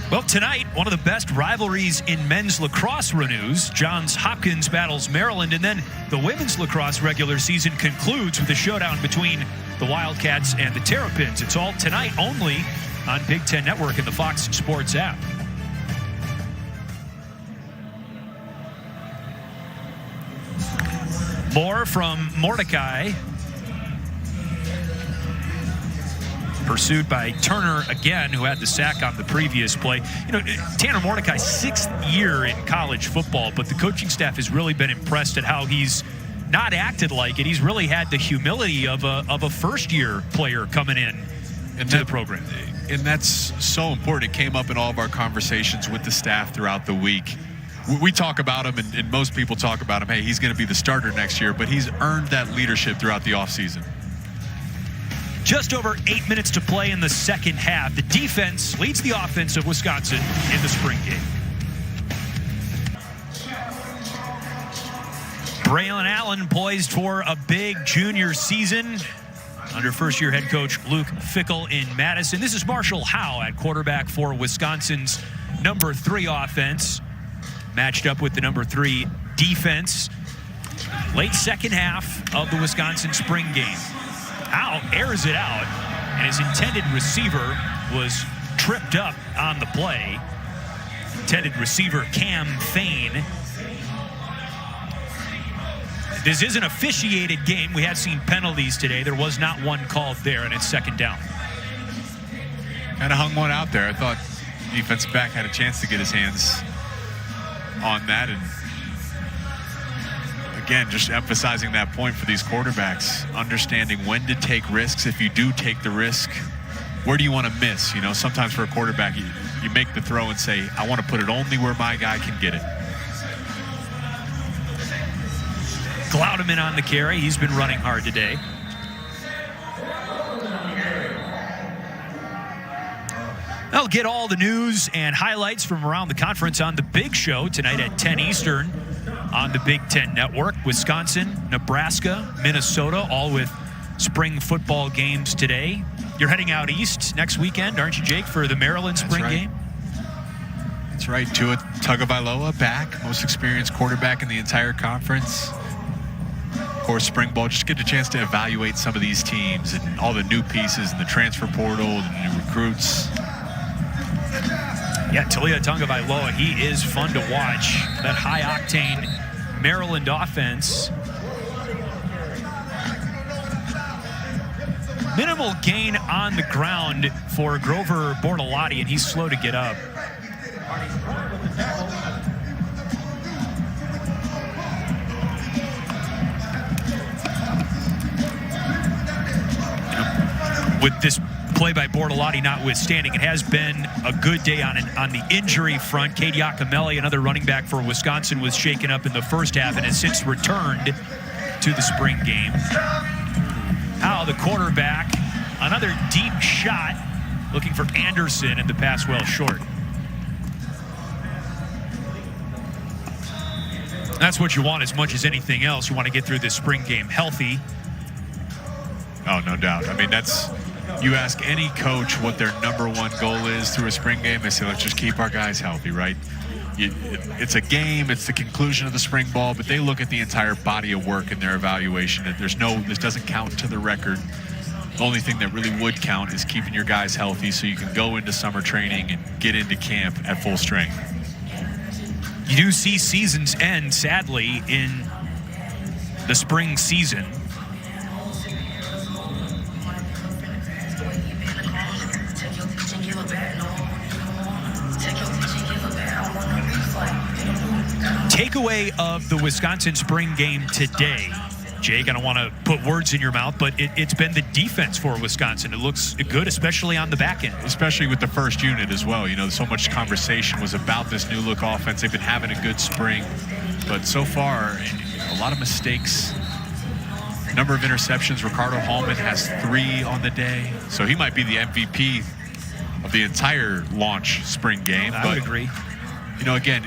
Well, tonight, one of the best rivalries in men's lacrosse renews. Johns Hopkins battles Maryland, and then the women's lacrosse regular season concludes with a showdown between the Wildcats and the Terrapins. It's all tonight only on Big Ten Network and the Fox Sports app. More from Mordecai. Pursued by Turner again, who had the sack on the previous play. You know, Tanner Mordecai, 6th year in college football, but the coaching staff has really been impressed at how he's not acted like it. He's really had the humility of a first-year player coming in to the program. And that's so important. It came up in all of our conversations with the staff throughout the week. We talk about him, and most people talk about him, hey, he's going to be the starter next year, but he's earned that leadership throughout the offseason. Just over 8 minutes to play in the second half. The defense leads the offense of Wisconsin in the spring game. Braylon Allen poised for a big junior season under first-year head coach Luke Fickell in Madison. This is Marshall Howe at quarterback for Wisconsin's number 3 offense, matched up with the number 3 defense. Late second half of the Wisconsin spring game. Howe airs it out, and his intended receiver was tripped up on the play. Intended receiver Cam Fain. This is an officiated game. We have seen penalties today. There was not one called there, and it's second down. Kind of hung one out there. I thought defensive back had a chance to get his hands on that, and again, just emphasizing that point for these quarterbacks, understanding when to take risks. If you do take the risk, where do you want to miss? You know, sometimes for a quarterback, you make the throw and say, I want to put it only where my guy can get it. Glaudeman on the carry. He's been running hard today. I'll get all the news and highlights from around the conference on the Big Show tonight at 10 Eastern on the Big Ten Network. Wisconsin, Nebraska, Minnesota, all with spring football games today. You're heading out east next weekend, aren't you, Jake, for the Maryland spring game? That's right. Tua Tagovailoa back, most experienced quarterback in the entire conference. Of course, spring ball, just get a chance to evaluate some of these teams and all the new pieces and the transfer portal and the new recruits. Yeah, Tua Tagovailoa, he is fun to watch. That high-octane Maryland offense. Minimal gain on the ground for Grover Bortolotti, and he's slow to get up. With this play by Bortolotti notwithstanding, it has been a good day on the injury front. Cade Yacamelli, another running back for Wisconsin, was shaken up in the first half and has since returned to the spring game. Now the quarterback, another deep shot, looking for Anderson, and the pass well short. That's what you want as much as anything else. You want to get through this spring game healthy. Oh, no doubt. I mean, you ask any coach what their #1 goal is through a spring game, they say, let's just keep our guys healthy, right? It's a game, it's the conclusion of the spring ball, but they look at the entire body of work in their evaluation. This doesn't count to the record. The only thing that really would count is keeping your guys healthy so you can go into summer training and get into camp at full strength. You do see seasons end, sadly, in the spring season. Takeaway of the Wisconsin spring game today, Jake, I don't want to put words in your mouth, but it's been the defense for Wisconsin. It looks good, especially on the back end. Especially with the first unit as well. You know, so much conversation was about this new look offense. They've been having a good spring, but so far, a lot of mistakes. Number of interceptions. Ricardo Hallman has 3 on the day, so he might be the MVP of the entire launch spring game. I would agree. You know, again,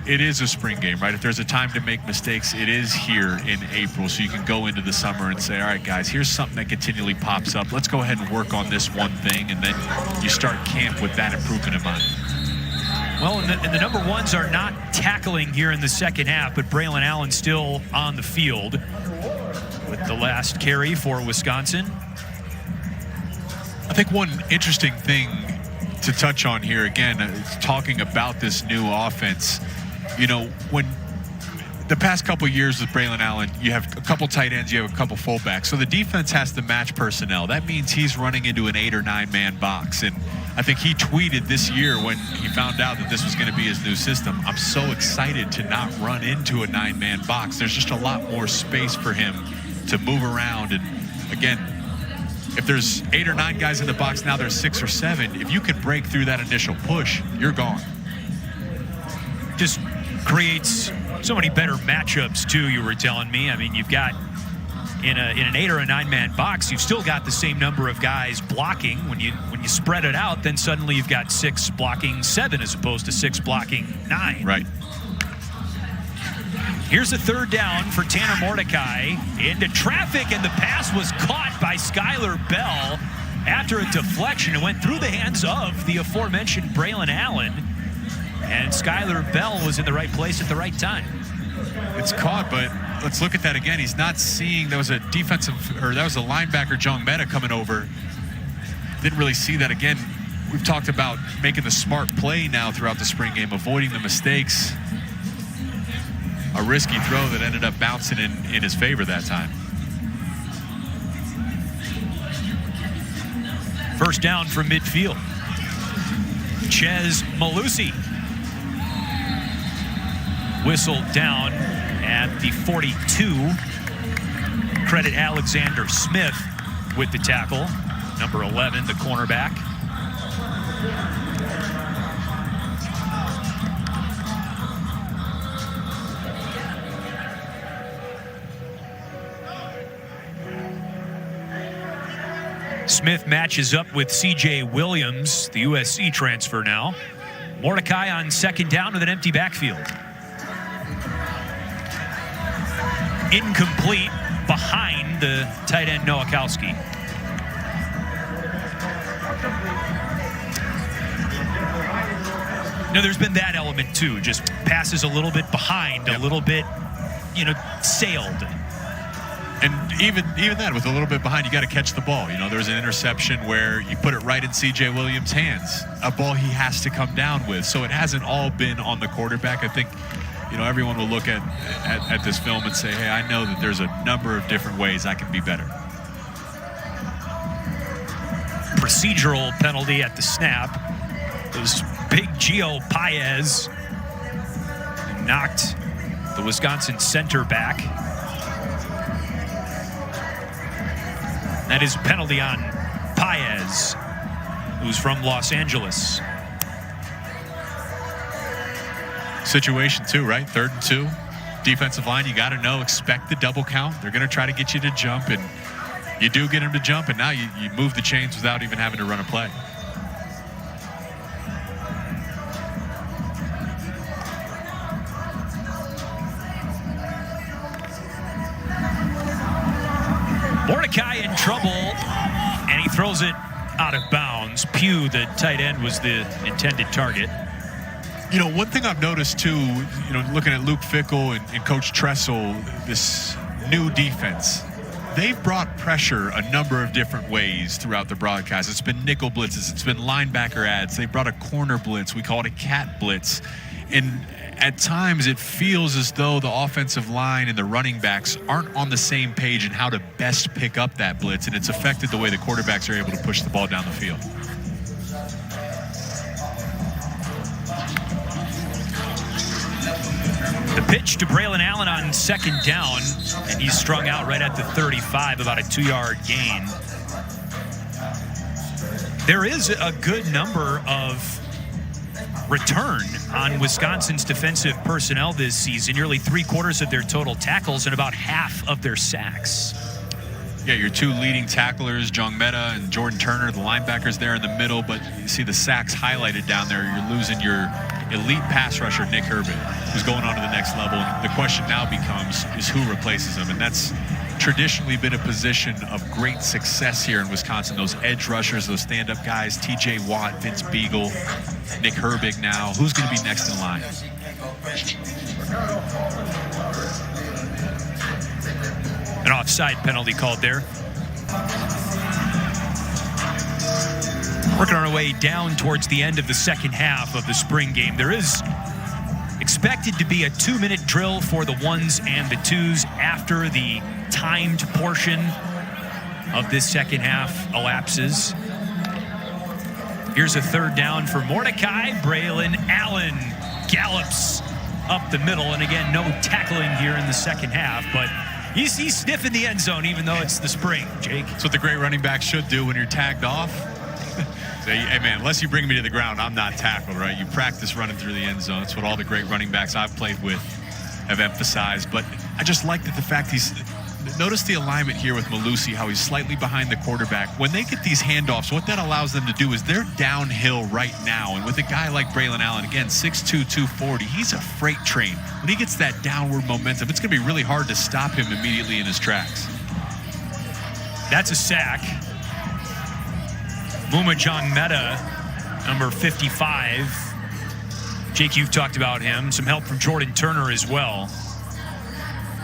it is a spring game, right? If there's a time to make mistakes, it is here in April, so you can go into the summer and say, all right, guys, here's something that continually pops up. Let's go ahead and work on this one thing, and then you start camp with that improvement in mind. Well, and the number ones are not tackling here in the second half, but Braylon Allen still on the field with the last carry for Wisconsin. I think one interesting thing to touch on here, again, is talking about this new offense. You know, when the past couple of years with Braylon Allen, you have a couple tight ends, you have a couple fullbacks. So the defense has to match personnel. That means he's running into an 8 or 9 man box. And I think he tweeted this year when he found out that this was going to be his new system, I'm so excited to not run into a 9 man box. There's just a lot more space for him to move around. And again, if there's 8 or 9 guys in the box, now there's 6 or 7. If you can break through that initial push, you're gone. Just creates so many better matchups too, you were telling me. I mean, you've got in an 8 or a 9 man box, you've still got the same number of guys blocking. When you spread it out, then suddenly you've got 6 blocking 7 as opposed to 6 blocking 9. Right. Here's a 3rd down for Tanner Mordecai into traffic, and the pass was caught by Skylar Bell after a deflection. It went through the hands of the aforementioned Braylon Allen, and Skylar Bell was in the right place at the right time. It's caught, but let's look at that again. He's not seeing, that was a linebacker, Jong Meta, coming over. Didn't really see that again. We've talked about making the smart play now throughout the spring game, avoiding the mistakes. A risky throw that ended up bouncing in his favor that time. First down from midfield. Ches Malusi whistled down at the 42. Credit Alexander Smith with the tackle. Number 11, the cornerback. Smith matches up with C.J. Williams, the USC transfer now. Mordecai on 2nd down with an empty backfield. Incomplete behind the tight end Nowakowski. No, there's been that element too. Just passes a little bit behind, a little bit, sailed. And even that, with a little bit behind, you got to catch the ball. There was an interception where you put it right in C.J. Williams' hands, a ball he has to come down with. So it hasn't all been on the quarterback. I think, everyone will look at this film and say, hey, I know that there's a number of different ways I can be better. Procedural penalty at the snap. It was big Gio Paez knocked the Wisconsin center back. That is a penalty on Paez, who's from Los Angeles. Situation 2, right? 3rd and 2. Defensive line, you got to know, expect the double count. They're going to try to get you to jump, and you do get them to jump, and now you move the chains without even having to run a play. Mordecai in trouble, and he throws it out of bounds. Pugh, the tight end, was the intended target. One thing I've noticed too, looking at Luke Fickell and Coach Tressel, this new defense, they've brought pressure a number of different ways throughout the broadcast. It's been nickel blitzes, it's been linebacker ads, they brought a corner blitz, we call it a cat blitz. And at times it feels as though the offensive line and the running backs aren't on the same page in how to best pick up that blitz, and it's affected the way the quarterbacks are able to push the ball down the field. The pitch to Braylon Allen on 2nd down, and he's strung out right at the 35, about a 2-yard gain. There is a good number of return on Wisconsin's defensive personnel this season. Nearly 3/4 of their total tackles and about half of their sacks. Yeah, your 2 leading tacklers, Jong Meta and Jordan Turner, the linebackers there in the middle, but you see the sacks highlighted down there. You're losing your elite pass rusher, Nick Herbig, who's going on to the next level. And the question now becomes, is who replaces him? And that's traditionally been a position of great success here in Wisconsin. Those edge rushers, those stand-up guys, TJ Watt, Vince Beagle, Nick Herbig now. Who's going to be next in line? An offside penalty called there. Working our way down towards the end of the second half of the spring game. There is expected to be a 2-minute drill for the ones and the twos after the timed portion of this second half elapses. Here's a third down for Mordecai. Braylon Allen gallops up the middle, and again, no tackling here in the second half, but he's sniffing the end zone even though it's the spring, Jake. That's what the great running back should do when you're tagged off. Say, hey man, unless you bring me to the ground, I'm not tackled, right? You practice running through the end zone. That's what all the great running backs I've played with have emphasized. But I just like that the fact notice the alignment here with Malusi, how he's slightly behind the quarterback. When they get these handoffs, what that allows them to do is they're downhill right now. And with a guy like Braylon Allen, again, 6'2", 240, he's a freight train. When he gets that downward momentum, it's going to be really hard to stop him immediately in his tracks. That's a sack. Muma Jongmeta, number 55. Jake, you've talked about him. Some help from Jordan Turner as well.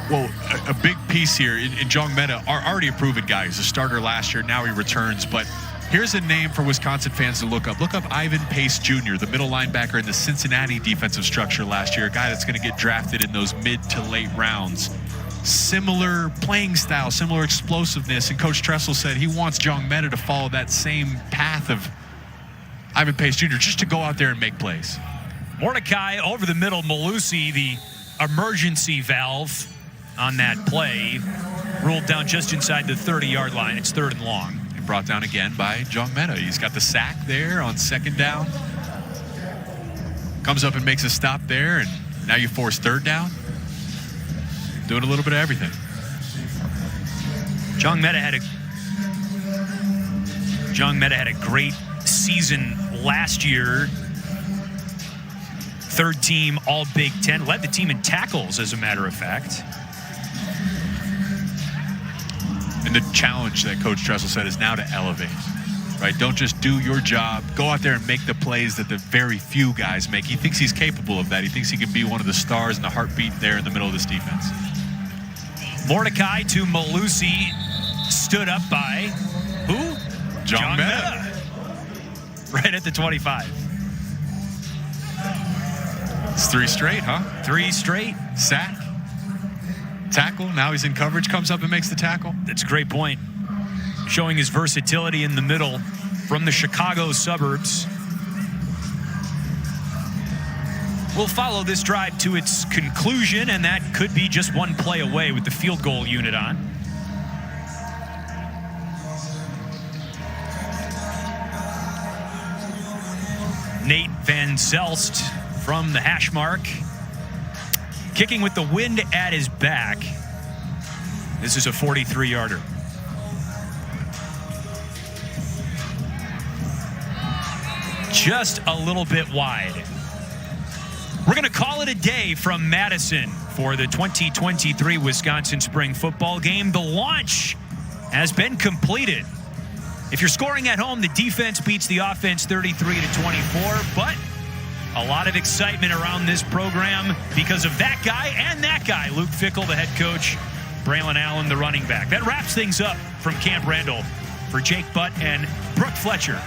Well, a big piece here in Jongmeta, already a proven guy. He's a starter last year. Now he returns. But here's a name for Wisconsin fans to look up. Look up Ivan Pace Jr., the middle linebacker in the Cincinnati defensive structure last year, a guy that's going to get drafted in those mid to late rounds. Similar playing style, similar explosiveness. And Coach Tressel said he wants Jongmeta to follow that same path of Ivan Pace Jr., just to go out there and make plays. Mordecai over the middle. Malusi, the emergency valve on that play, ruled down just inside the 30-yard line. It's 3rd and long. And brought down again by Jongmeta. He's got the sack there on 2nd down. Comes up and makes a stop there, and now you force 3rd down. Doing a little bit of everything. Jongmeta had a great season last year. 3rd team All Big Ten. Led the team in tackles, as a matter of fact. And the challenge that Coach Tressel said is now to elevate, right? Don't just do your job. Go out there and make the plays that the very few guys make. He thinks he's capable of that. He thinks he can be one of the stars and the heartbeat there in the middle of this defense. Mordecai to Malusi, stood up by who? Jongmeta. Right at the 25. It's 3 straight, huh? 3 straight. Sack. Tackle. Now he's in coverage, comes up and makes the tackle. That's a great point. Showing his versatility in the middle from the Chicago suburbs. We'll follow this drive to its conclusion, and that could be just one play away with the field goal unit on. Nate Van Zelst from the hash mark, kicking with the wind at his back. This is a 43-yarder. Just a little bit wide. We're going to call it a day from Madison for the 2023 Wisconsin Spring Football Game. The launch has been completed. If you're scoring at home, the defense beats the offense 33-24, but a lot of excitement around this program because of that guy and that guy, Luke Fickell, the head coach, Braylon Allen, the running back. That wraps things up from Camp Randall. For Jake Butt and Brooke Fletcher.